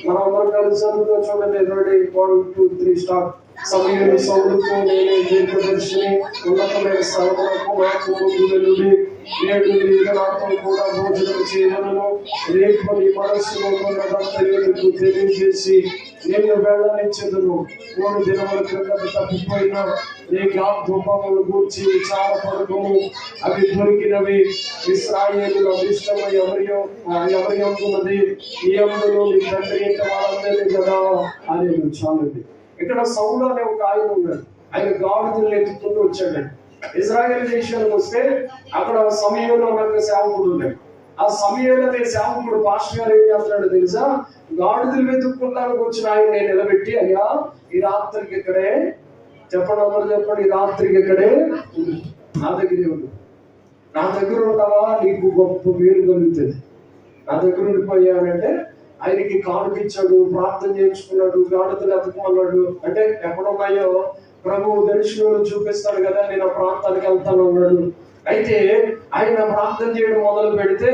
మనందరం కలిసి చూడండి. Ready, 1 2 3 start. సమూయేలు సౌలుతో నేను దీర్ఘదర్శిని ఉన్నతమైన స్థలములకు నాకు ముందు వెలుడి, నేడు నీకు నాతో కూడా భోజనం చేయను, రేపు నీ మనస్సులో ఉన్నదంతకు తెలియజేసి నేను వెళ్ళనిచ్చేదను. 3 దినముల క్రితం తప్పిపోయిన నీ జ్ఞాపకములు గూర్చి విచారపడకము, అవి దొరికినవి. ఇశ్రాయేలుల అభిష్టమై ఎవరి అందున్నది, ఈ అందులో నీ తండ్రి ఇంట వాళ్ళందరినీ కదా అని. చాలండి. ఇక్కడ సౌలు అనే ఒక ఆయన ఉన్నాడు. ఆయన గాడిదలను ఎత్తుకుంటూ వచ్చాడండి. ఇజ్రాయేల్ దేశానికి వస్తే అక్కడ సమయంలో ఒక సేవకుడు ఉన్నాడు. ఆ సమయంలో అనే సేవకుడు పాస్టర్ గారు ఏం చేస్తున్నాడు తెలుసా, గాడిదలు వెతుక్కుంటానికి వచ్చిన ఆయన నేను నిలబెట్టి, అయ్యా ఈ రాత్రికి ఇక్కడే చెప్పండి, అందరూ చెప్పండి, ఈ రాత్రికి ఇక్కడే నా దగ్గరే ఉండు, నా దగ్గర ఉంటావా నీకు గొప్ప మేలు కలుగుతుంది. నా దగ్గర ఉండిపోయానంటే ఆయనకి కానుకిచ్చాడు, ప్రార్థన చేయించుకున్నాడు, గాడిదలు ఎత్తుకున్నాడు. అంటే ఎక్కడున్నాయో ప్రభువు దర్శనంలో చూపిస్తాడు కదా, నేను ఆ ప్రాంతానికి వెళ్తాను అన్నాడు. అయితే ఆయన ప్రార్థన చేయడం మొదలు పెడితే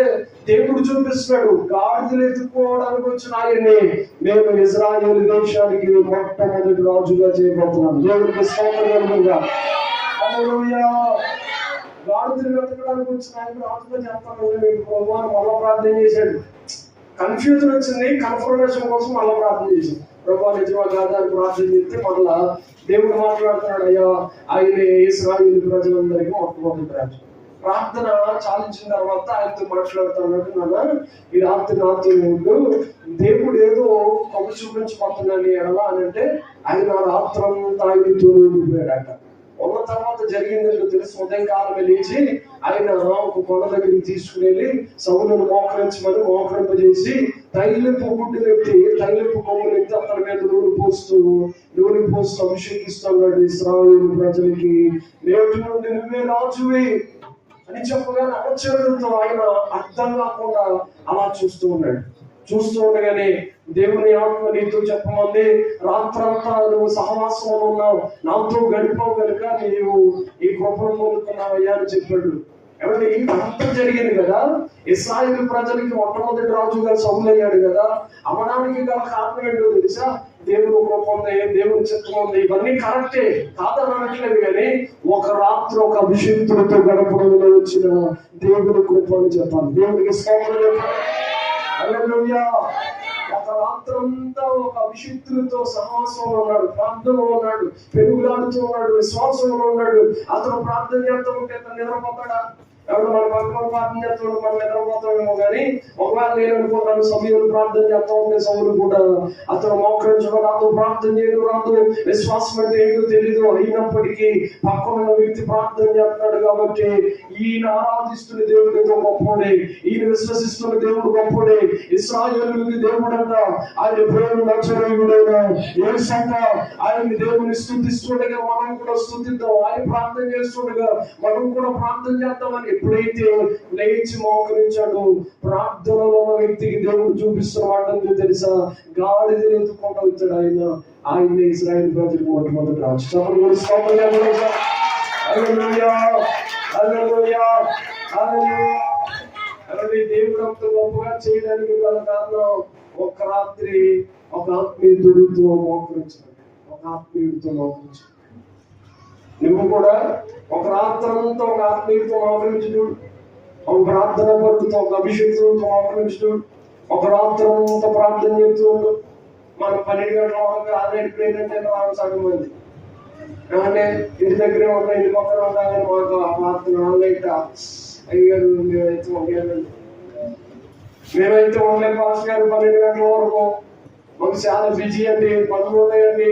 దేవుడు చూపిస్తున్నాడు, గాడిదలు ఎత్తుకోవడానికి వచ్చిన ఆయన్ని నేను ఇజ్రాయేలు దేశానికి మొట్టమొదటి రాజుగా చేయబోతున్నాను. దేవుడికి స్తోత్రం. హల్లెలూయా. గాడిదలు ఎత్తుకోవడానికి వచ్చిన ఆయన రాజుగా చేస్తాను మళ్ళా ప్రార్థన చేశాడు. కన్ఫ్యూజన్ వచ్చింది, కన్ఫర్మేషన్ కోసం మళ్ళీ ప్రార్థన చేశాడు. ప్రభా నిజమా కాదా అని ప్రార్థన చేస్తే మళ్ళా దేవుడు మాట్లాడుతున్నాడు, అయ్యా ఆయన ఇశ్రాయేలు ప్రజలందరికీ మొట్టమొదటి రాజు. ప్రార్థన చాలించిన తర్వాత ఆయనతో మాట్లాడుతున్నాడు, నాన్న ఈ రాత్రి నాతో ఉండు, దేవుడు ఏదో కొమ్మ చూపించబోతున్నాను ఎడలా అని అంటే ఆయన రాత్రంతా ఆయనతో ఉండిపోయాడట. ఉన్న తర్వాత జరిగిందని తెలిసి ఉదయకాలం లేచి ఆయన ఒక కొండ దగ్గరికి తీసుకుని వెళ్ళి సౌలును మోకరింపజేసి తైలపు గుడ్డులెత్తి తైలపు కొమ్ములెత్తి అతని మీద నూనె పోస్తూ అభిషేకిస్తున్నాడు. ఇశ్రాయేలు ప్రజలకి నేటి నుండి నువ్వే రాజువి అని చెప్పగానే ఆశ్చర్యంతో ఆయన అర్థం కాకుండా అలా చూస్తూ ఉన్నాడు. చూస్తూ ఉండగానే దేవుని ఆత్మ నీతో చెప్పమంది, రాత్రంతా నువ్వు సహవాసంలో ఉన్నావు, నాతో గడిపావు కనుక నీవు ఈ కృపను పొందుతున్నావయ్యా అని చెప్పాడు. ఎవరి అర్థం జరిగింది కదా, ఇశ్రాయేలు ప్రజలకి మొట్టమొదటి రాజుగా సౌలు అయ్యాడు కదా. అవడానికి గల కారణం ఏంటో తెలుసా, దేవుడు కృప ఉంది, దేవుని చిత్తం ఉంది, ఇవన్నీ కరెక్టే కాదని అనట్లేదు. కానీ ఒక రాత్రి ఒక అభిషేక్తులతో గడపడంలో వచ్చిన దేవుడి కృప అని చెప్పాలి. దేవుడికి స్తోత్రం చెప్పాలి. హల్లెలూయా. ఒక రాత్రంతా ఒక అభిషేక్తులతో సహవాసంలో ఉన్నాడు, ప్రార్థనలో ఉన్నాడు, పెరుగులాడుతూ ఉన్నాడు, విశ్వాసంలో ఉన్నాడు. అతను ప్రార్థన చేస్తూ ఉంటే అతను నిద్రపోతాడా? ఎవరు మన పక్కన ప్రార్థన చేస్తాడు, మనం నిద్రపోతామేమో కానీ ఒకవేళ నేను అనుకుంటాను సమయంలో ప్రార్థన చేస్తా ఉంటే సౌలు కూడా అతను మోకరించడం రాదు, ప్రార్థన చేయడం రాదు, విశ్వాసం అంటే ఏంటో తెలీదు. అయినప్పటికీ పక్కన ఉన్న వ్యక్తి ప్రార్థన చేస్తున్నాడు కాబట్టి ఈయన ఆరాధిస్తున్న దేవుడు ఏదో గొప్పడే, ఈయన విశ్వసిస్తున్న దేవుడు గొప్పడే, ఇశ్రాయేలుకి దేవుడంట, ఆయన ప్రేమ నచ్చడైన యేసంట, ఆయన దేవుని స్తుతిస్తుండగా మనం కూడా స్తుతిద్దాం. ఆయన ప్రార్థన చేస్తుండగా మనం కూడా ప్రార్థన చేద్దామని ఎప్పుడైతే లేచి మోకరించాడు, ప్రార్థనలో ఉన్న వ్యక్తికి దేవుడు చూపిస్తున్న మాట తెలుసా, గాడిదలు ఎత్తుకుంటూ వచ్చాడు ఆయన ఇశ్రాయేలు ప్రజలకు మొట్టమొదటి రాజు. దేవుడు అంత గొప్పగా చేయడానికి గల కారణం ఒక రాత్రి ఒక ఆత్మీయుడితో మోకరించాడు, ఒక ఆత్మీయుడితో మోకరించాడు. నువ్వు కూడా ఒక రాత్రంతా ఒక ఆత్మీయుడితో మోకరించడు, ఒక ప్రార్థన పరులతో, ఒక అభిషేకంతో మోకరించడు, ఒక రాత్రంతా ప్రార్థన చేస్తూ ఉండు. మన 12 గంటల వరకు ఆల్రెడీ ఏంటంటే సగం మంది అంటే ఇంటి దగ్గరే ఉన్నా, ఇంటి పక్కన ఉన్నా కానీ మాకు ప్రార్థన ఆన్లైన్ అయ్యారు. మేమైతే ఉండలేదు పాస్ గారు 12 గంటల వరకు. మాకు చాలా బిజీ అండి, పనులు ఉన్నాయండి,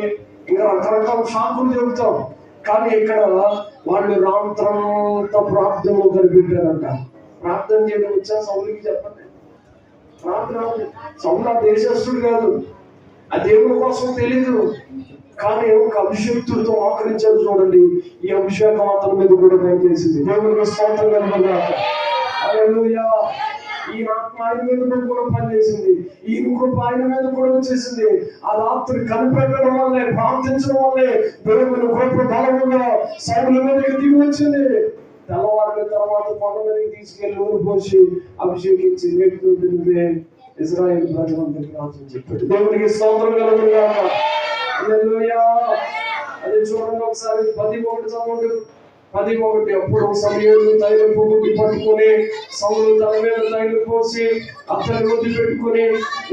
ఇంకా రకరకాల షాపులు చెబుతాం. కానీ ఇక్కడ వాళ్ళు రాత్రంతా ప్రార్థనలో గడిపెట్టారంట. ప్రార్థన చేయడం వచ్చా సౌలుకి? చెప్పండి. ప్రార్థన సౌలు ఆ దేశస్తుడు కాదు, ఆ దేవుని కోసం తెలీదు, కానీ ఒక అభిషేక్తుడితో ఆకరించారు. చూడండి, ఈ అభిషేకం అతని మీద కూడా పనిచేసింది. దేవునికి స్తోత్రం కలుగుగాక. హల్లెలూయా. ఈ ఆత్మ ఆయన మీద కూడా పనిచేసింది, ఈ కృప ఆయన మీద కూడా వచ్చేసింది. ఆ రాత్రి కనిపెట్టడం వల్లే, ప్రార్థించడం వల్లే దేవుని కృప బలముగా సౌలు మీదకి దిగి వచ్చింది. తెల్లవారిన తర్వాత కొండ మీదకి తీసుకెళ్లి ఊరు పోసి అభిషేకించి నేర్చుకుంటుందే ఇశ్రాయేలు ప్రజలందరికీ రాజు చెప్పాడు. దేవునికి స్తోత్రం కలుగుగాక. హల్లెలూయా. అదే చూడండి ఒకసారి 11 చదవండి. 11 అప్పుడు సమయంలో తైలం పువ్వుకి పట్టుకొని సౌలు తల మీద తైలం పోసి అతన్ని వదిలి పెట్టుకుని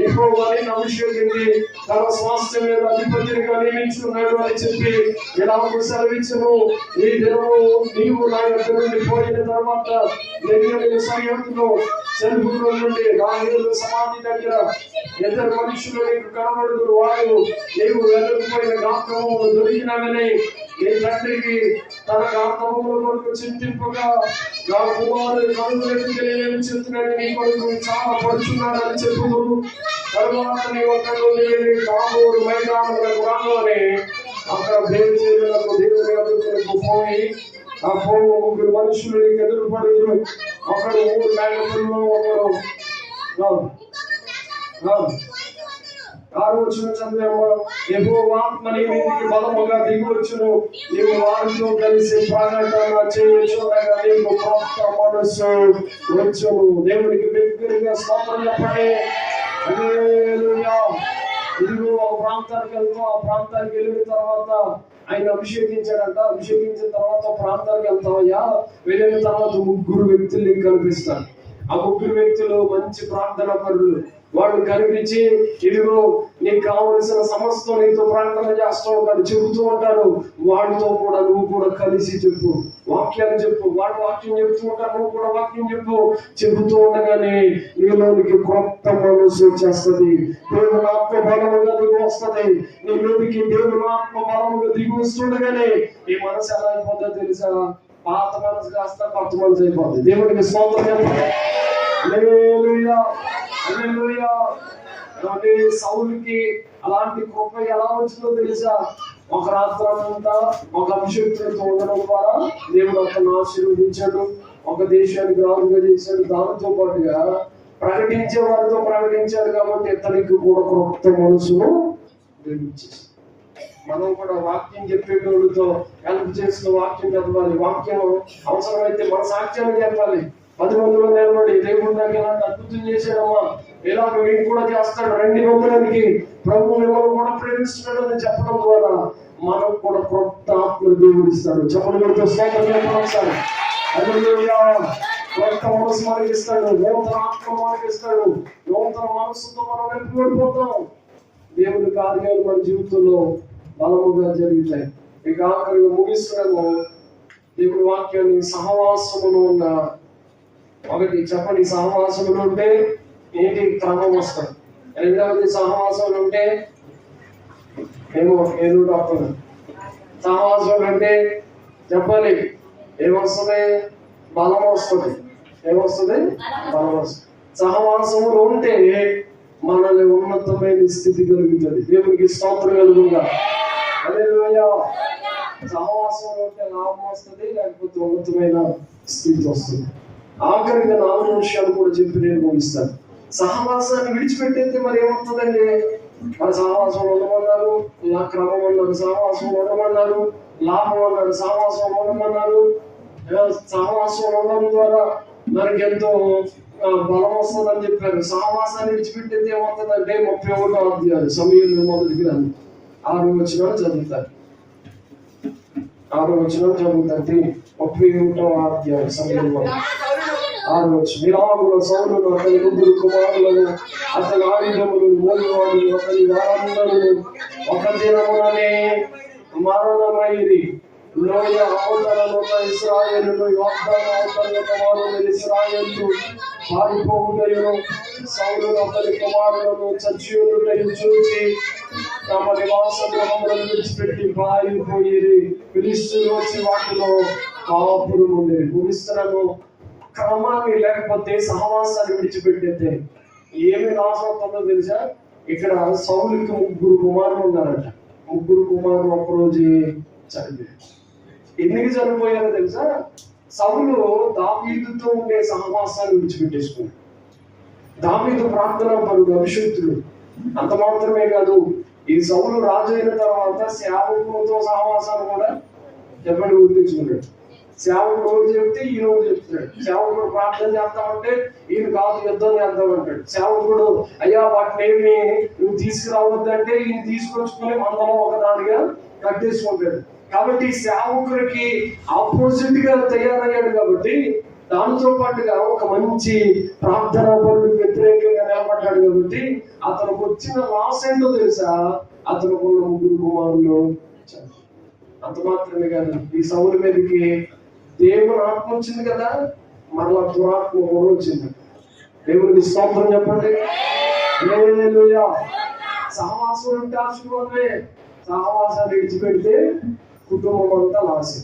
యెహోవాని అభిషేకించి తన స్వాస్థ్యం మీద అధిపతిగా నియమించుకున్నాడు అని చెప్పి ఇలా సెలవించను, ఈ దినము నీవు నా యొద్ద నుండి పోయిన తర్వాత సరిహద్దులో సెల్ఫులో నుండి రాహేలు సమాధి దగ్గర 2 మనుషులు నీకు కనబడుదురు. వారు నీవు వెళ్ళిపోయిన గాత్రము దొరికినవని నీ తండ్రికి తన గాత్రముల కొరకు చింతింపగా నా కుమారుడు కనుగొని చెప్తున్నాడు, నీ కొరకు చాలా పడుచున్నాడని చెప్పుదు. తరువాత నీ ఒక్కడు వెళ్ళి కాబోరు మైదానములకు రాగానే అక్కడ బేతేలునకు దేవుని ఎదురుకు పోయి ఆ పోవు 3 మనుషులు నీకు ఎదురుపడుదురు. ఒకడు 3 మేకపుల్లో, ఒకడు 6 వచ్చిన చదివేమో, యెహోవా ఆత్మ నీ మీదికి బలముగా దిగివచ్చును, నీవు వారితో కలిసి ప్రకటన చేయుచుండగా నీకు క్రొత్త మనస్సు వచ్చును. దేవునికి బిగ్గరగా స్తోత్రం చెప్పండి. హల్లెలూయా. ఇదిగో ఒక ప్రాంతానికి వెళ్తాం, ఆ ప్రాంతానికి వెళ్ళిన తర్వాత ఆయన అభిషేకించాడంట. అభిషేకించిన తర్వాత ప్రాంతానికి వెళ్తామయ్యా. వెళ్ళిన తర్వాత 3 వ్యక్తులు నీకు కనిపిస్తారు. ఆ 3 వ్యక్తులు మంచి ప్రార్థన పరులు. వాళ్ళు కనిపించి ఇదిగో నీకు కావలసిన సమస్తం నీతో ప్రార్థన చేస్తూ ఉంటారు, చెబుతూ ఉంటారు. వాడితో కూడా నువ్వు కూడా కలిసి చెప్పు, వాక్యాలు చెప్పు. వాడు వాక్యం చెబుతూ ఉంటారు, నువ్వు కూడా వాక్యం చెప్పు. చెబుతూ ఉండగానే నీలోనికి క్రొత్త మనసు వచ్చేస్తుంది. దేవుని ఆత్మ బలముగా దిగి వస్తుంది. నీలోనికి దేవుని ఆత్మ బలముగా దిగి వస్తుండగానే నీ మనసు ఎలా అయిపోతుందో తెలుసా? పాత మనసు కాస్త కొత్త మనసు అయిపోతుంది. దేవునికి స్తోత్రం చెప్పండి. హల్లెలూయా. హల్లెలూయా. అంటే సౌలుకి అలాంటి కృప ఎలా వచ్చిందో తెలుసా? ఒక రాత్రంతా ఒక అభిషేక్తుడితో ఉండడం ద్వారా దేవుడు అతను ఆశీర్వదించాడు, ఒక దేశానికి రాజుగా చేశాడు. దానితో పాటుగా ప్రకటించే వారితో ప్రకటించాడు కాబట్టి ఇతనికి కూడా క్రొత్త మనసును నిర్మించేసి మనం కూడా వాక్యం చెప్పేటోళ్ళతో హెల్ప్ చేసిన వాక్యం చదవాలి. వాక్యం అవసరమైతే మన సాక్ష్యాన్ని చెప్పాలి. 10 మందిలో నిలబడి దేవుడు నాకు ఎలాంటి అద్భుతం చేశాడమ్మా, ఇలా వీడు కూడా చేస్తాడు, 2 మందికి ప్రభు మిమ్మల్ని కూడా ప్రేమిస్తున్నాడు అని చెప్పడం ద్వారా మనకు కూడా క్రొత్త ఆత్మ దేవుడు ఇస్తాడు. చెప్పడంతో ఒకసారి క్రొత్త మనసు మనకి ఇస్తాడు, నూతన ఆత్మ మనకి ఇస్తాడు. నూతన మనసుతో మనం వెంటబడిపోతాం. దేవుని కార్యాలు మన జీవితంలో బలముగా జరుగుతాయి. ఇక ఆఖరిగా ముగిస్తున్నాము. దేవుని వాక్యాన్ని సహవాసములో ఉన్న ఒకటి చెప్పండి, సహవాసములు ఉంటే ఏంటి క్రమం వస్తుంది. రెండవది సహవాసములు ఉంటే ఏదో డాక్టర్ సహవాసములు అంటే చెప్పాలి ఏమొస్తుంది, బలం వస్తుంది. ఏమొస్తుంది? బలం వస్తుంది. సహవాసములు ఉంటే మనల్ని ఉన్నతమైన స్థితి కలుగుతుంది. దేవునికి స్తోత్రం కలుగుగా. హల్లెలూయా. సహవాసంలో ఉంటే లాభం వస్తుంది, లేకపోతే ఉన్నతమైన స్థితి వస్తుంది. ఆఖరిగా 4 విషయాలు కూడా చెప్పి నేను ముగిస్తాను. సహవాసాన్ని విడిచిపెట్టేస్తే మరి ఏమవుతుందండి? మన సహవాసంలో ఉండమన్నారు, క్రమం అన్నారు, సహవాసంలో ఉండమన్నారు, లాభం అన్నారు, సహవాసంలో ఉండమన్నారు. సహవాసంలో ఉండడం ద్వారా మనకి ఎంతో బలం వస్తుందని చెప్పారు. సహవాసాన్ని విడిచిపెట్టేది ఏమవుతుందంటే 31వ అధ్యాయం సమూయేలు మొదటి గ్రంథం 6వ వచనం చదువుతారు. 6వ వచనం చదువుతారు. 31వ అధ్యాయం సమూయేలు 6వ వచనం. ఇలాగున సౌలును అతని 3 కుమారులను అతని ఆయుధములు మోగివాడు అతని వారందరూ ఒక దినముననే మరణమైరి. లోయ అవతలను ఇశ్రాయేలును వాగ్దాన అవతల కుమారులు ఇశ్రాయేలు పారిపోవుటయును సౌలు అతని కుమారులను చచ్చియుటయు చూసి తమ నివాస గృహములను విడిచిపెట్టి పారిపోయిరి. ఫిలిష్తీయులు వచ్చి వాటిలో కాపురం ఉండేది. ఫిలిష్తీయులను క్రమాన్ని లేకపోతే సహవాసాన్ని విడిచిపెట్టేస్తే ఏమి నాశనం అవుతుందో తెలుసా? ఇక్కడ సౌలుకి 3 కుమారులు ఉన్నారట. 3 కుమారులు ఒక్కరోజు చనిపోయారు. ఎందుకు చనిపోయారో తెలుసా? సౌలు దావీదుతో ఉండే సహవాసాన్ని విడిచిపెట్టేసుకున్నాడు. దావీదు ప్రార్థనా పరుడు, అభిషిక్తుడు. అంత మాత్రమే కాదు, ఈ సౌలు రాజు అయిన తర్వాత సేవకులతో సహవాసాన్ని కూడా చెప్పండి గుర్తించుకున్నాడు. సేవకుడు రోజు చెప్తే ఈయన రోజు చెప్తున్నాడు. సేవకుడు ప్రార్థన చేస్తామంటే ఈయన కాదు యుద్ధం చేద్దామంటాడు. సేవకుడు అయ్యా వాటిని ఏమి నువ్వు తీసుకురావద్దంటే ఈయన తీసుకొచ్చుకుని మనలో ఒకదానిగా కట్టేసుకుంటాడు. కాబట్టి సేవకుడికి ఆపోజిట్ గా తయారయ్యాడు. కాబట్టి దానితో పాటుగా ఒక మంచి ప్రార్థనా పరుడికి వ్యతిరేకంగా నిలబడ్డాడు. కాబట్టి అతనికి వచ్చిన లాస్ ఏంటో తెలుసా? అతనికి ఉన్న 3 కుమారులు. అంత మాత్రమే కాదు, ఈ సౌలు మీదకి దేవుని ఆత్మ వచ్చింది కదా, మరలా దురాత్మ కూడా వచ్చింది. దేవునికి స్తోత్రం చెప్పండి. హల్లెలూయా. సహవాసం అంటే ఆశీర్వాదమే. సహవాసాన్ని విడిచిపెడితే కుటుంబం అంతా లాసే.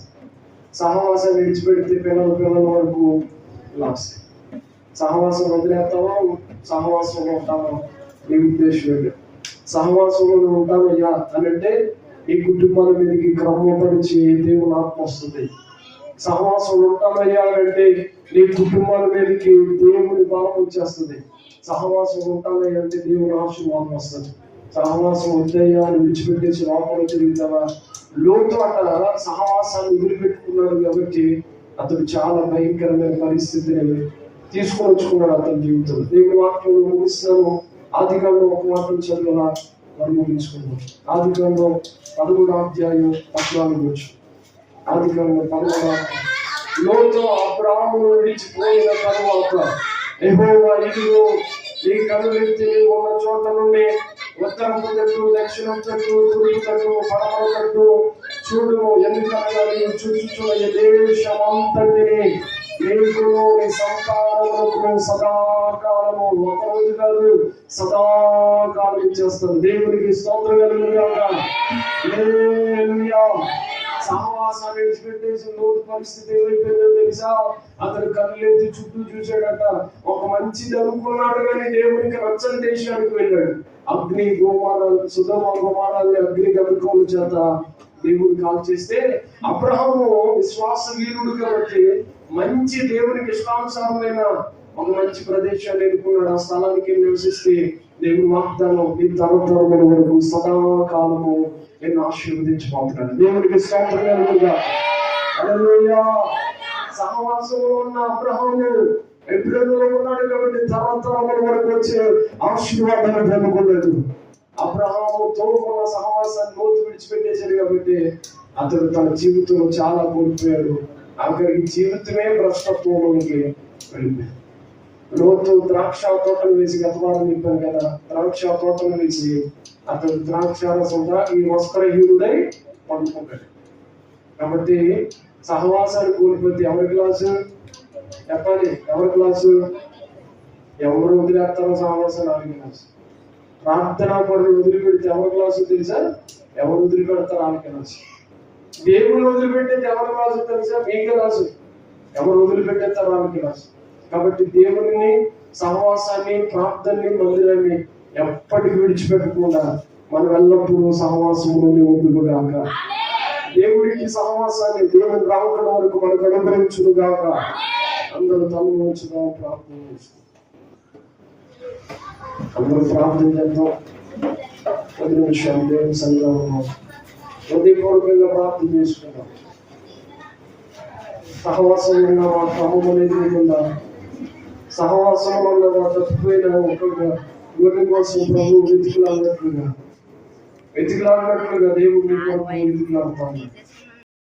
సహవాసాన్ని విడిచిపెడితే పిల్లల వరకు లాసే. సహవాసం వదిలేస్తావా, సహవాసంలో ఉంటావా? నీ ఉద్దేశం ఏంటి? సహవాసంలో ఉంటానయ్యా అని అంటే ఈ కుటుంబాల మీదకి క్రమపరిచి దేవుని ఆత్మ వస్తుంది. సహవాసం ఉంటానయ్యా అంటే నీ కుటుంబాల మీదకి దేవుని బలం వచ్చేస్తుంది. సహవాసం ఉంటానయ్యా అంటే దేవుని ఆశీర్వాదం వస్తుంది. సహవాసం వద్దయ్యా అని విడిచిపెట్టేసి లోపల తిరుగుతావా? లోతు అట సహవాసాన్ని వదిలిపెట్టుకున్నాడు కాబట్టి అతడు చాలా భయంకరమైన పరిస్థితిని తీసుకొని వచ్చుకున్నాడు అతని జీవితంలో. దేవుని వాక్యం ముగిస్తున్నాను. ఆదికాండం 1 మాటలు చదివేలా మనం ముగించుకున్నాం. ఆదికాండం 13వ అధ్యాయం 14వ వచనం. ఆదికాండం 13వ లోతు అబ్రాహామును విడిచిపోయిన తరువాత యెహోవా ఇదిగో నీ కనులెత్తి ఉన్న చోట నుండి ఉత్తరపు తట్టు, దక్షిణం తట్టు, తూర్పు తట్టు, పడమర తట్టు చూడుము. ఎందుకనగా నీవు చూచుచున్న ఈ దేశమంతటిని నీకును నీ సంతానములకు సదాకాలము, ఒక రోజు కాదు సదాకాలం ఇచ్చేస్తాను. దేవునికి స్తోత్రం కలుగుగాక. హల్లెలూయా. సహవాసాన్ని విడిచిపెట్టేసి లోతు పరిస్థితి ఏమైపోయిందో తెలుసా? అతను కళ్ళెత్తి చుట్టూ చూశాడట. ఒక మంచిది అనుకున్నాడు కానీ దేవునికి నచ్చని దేశానికి వెళ్ళాడు. అగ్ని గోమారాలు, సుధమ గోమారాల్ని అగ్ని గమనికముల చేత దేవుడు కాల్ చేస్తే అబ్రహాము విశ్వాస వీరుడు కాబట్టి మంచి దేవునికి ఇష్టానుసారమైన ఒక మంచి ప్రదేశాన్ని ఎన్నుకున్నాడు. ఆ స్థలానికి నివసిస్తే దేవుని వాగ్దానం ఈ తరతరముల వరకు సదాకాలము నేను ఆశీర్వదించబోతున్నాను. దేవునికి స్తోత్రం కలుగుగా. హల్లెలూయా. సహవాసంలో ఉన్న అబ్రహాము ఎబ్రోనులో ఉన్నాడు కాబట్టి తరతరముల వరకు వచ్చే ఆశీర్వాదాన్ని పొందుకోలేదు. అబ్రహాము తోడుకున్న సహవాసాన్ని లోతు విడిచిపెట్టేశాడు కాబట్టి అతడు తన జీవితంలో చాలా కోల్పోయాడు. ఆఖరికి జీవితమే భ్రష్టత్వంలోకి వెళ్ళిపోయాడు. లోతు ద్రాక్ష తోటలు వేసి, గత వారం చెప్పాను కదా, ద్రాక్ష తోటలు వేసి అతడు ద్రాక్షారసం ఈ వస్త్రహీనుడై పండుకుంటాడు. కాబట్టి సహవాసాన్ని కోల్పోతే ఎవరి క్లాసు? చెప్పాలి. ఎవరి క్లాసు? ఎవరు వదిలేస్తారో సహవాసం 4 క్లాసు. ప్రార్థనా పరులు వదిలిపెడితే ఎవరి క్లాసు తెలుసా? ఎవరు వదిలిపెడతారు 4 క్లాసు. దేవుని వదిలిపెట్టేది ఎవరి క్లాసు తెలుసా? మీ క్లాసు. ఎవరు వదిలిపెట్టేస్తారు 4 క్లాసు. కాబట్టి దేవుని సహవాసాన్ని, ప్రార్థనని, మందిరాన్ని ఎప్పటికీ విడిచిపెట్టకుండా మనం ఎల్లప్పుడూ సహవాసంలోనే ఉండుగాక. దేవుడికి సహవాసాన్ని దేవుని రావడం వరకు మనకు అనుగ్రహించుగాక. అందరూ తల ఉంచుదాం, ప్రార్థన చేస్తాం. అందరూ ప్రార్థన చేద్దాం. 10 నిమిషాలు దేవుని సన్నిధానంలో హృదయపూర్వకంగా ప్రార్థన చేసుకుందాం. సహవాసం ఉన్న మా క్రమం అనేది లేకుండా, సహవాసం వల్ల మా తప్పిపోయిన ఒక్కొక్క గొర్రె కోసం ప్రభు వెతుకులాడినట్లుగా దేవుడిని కొరకు వెతుకులాడుతాము.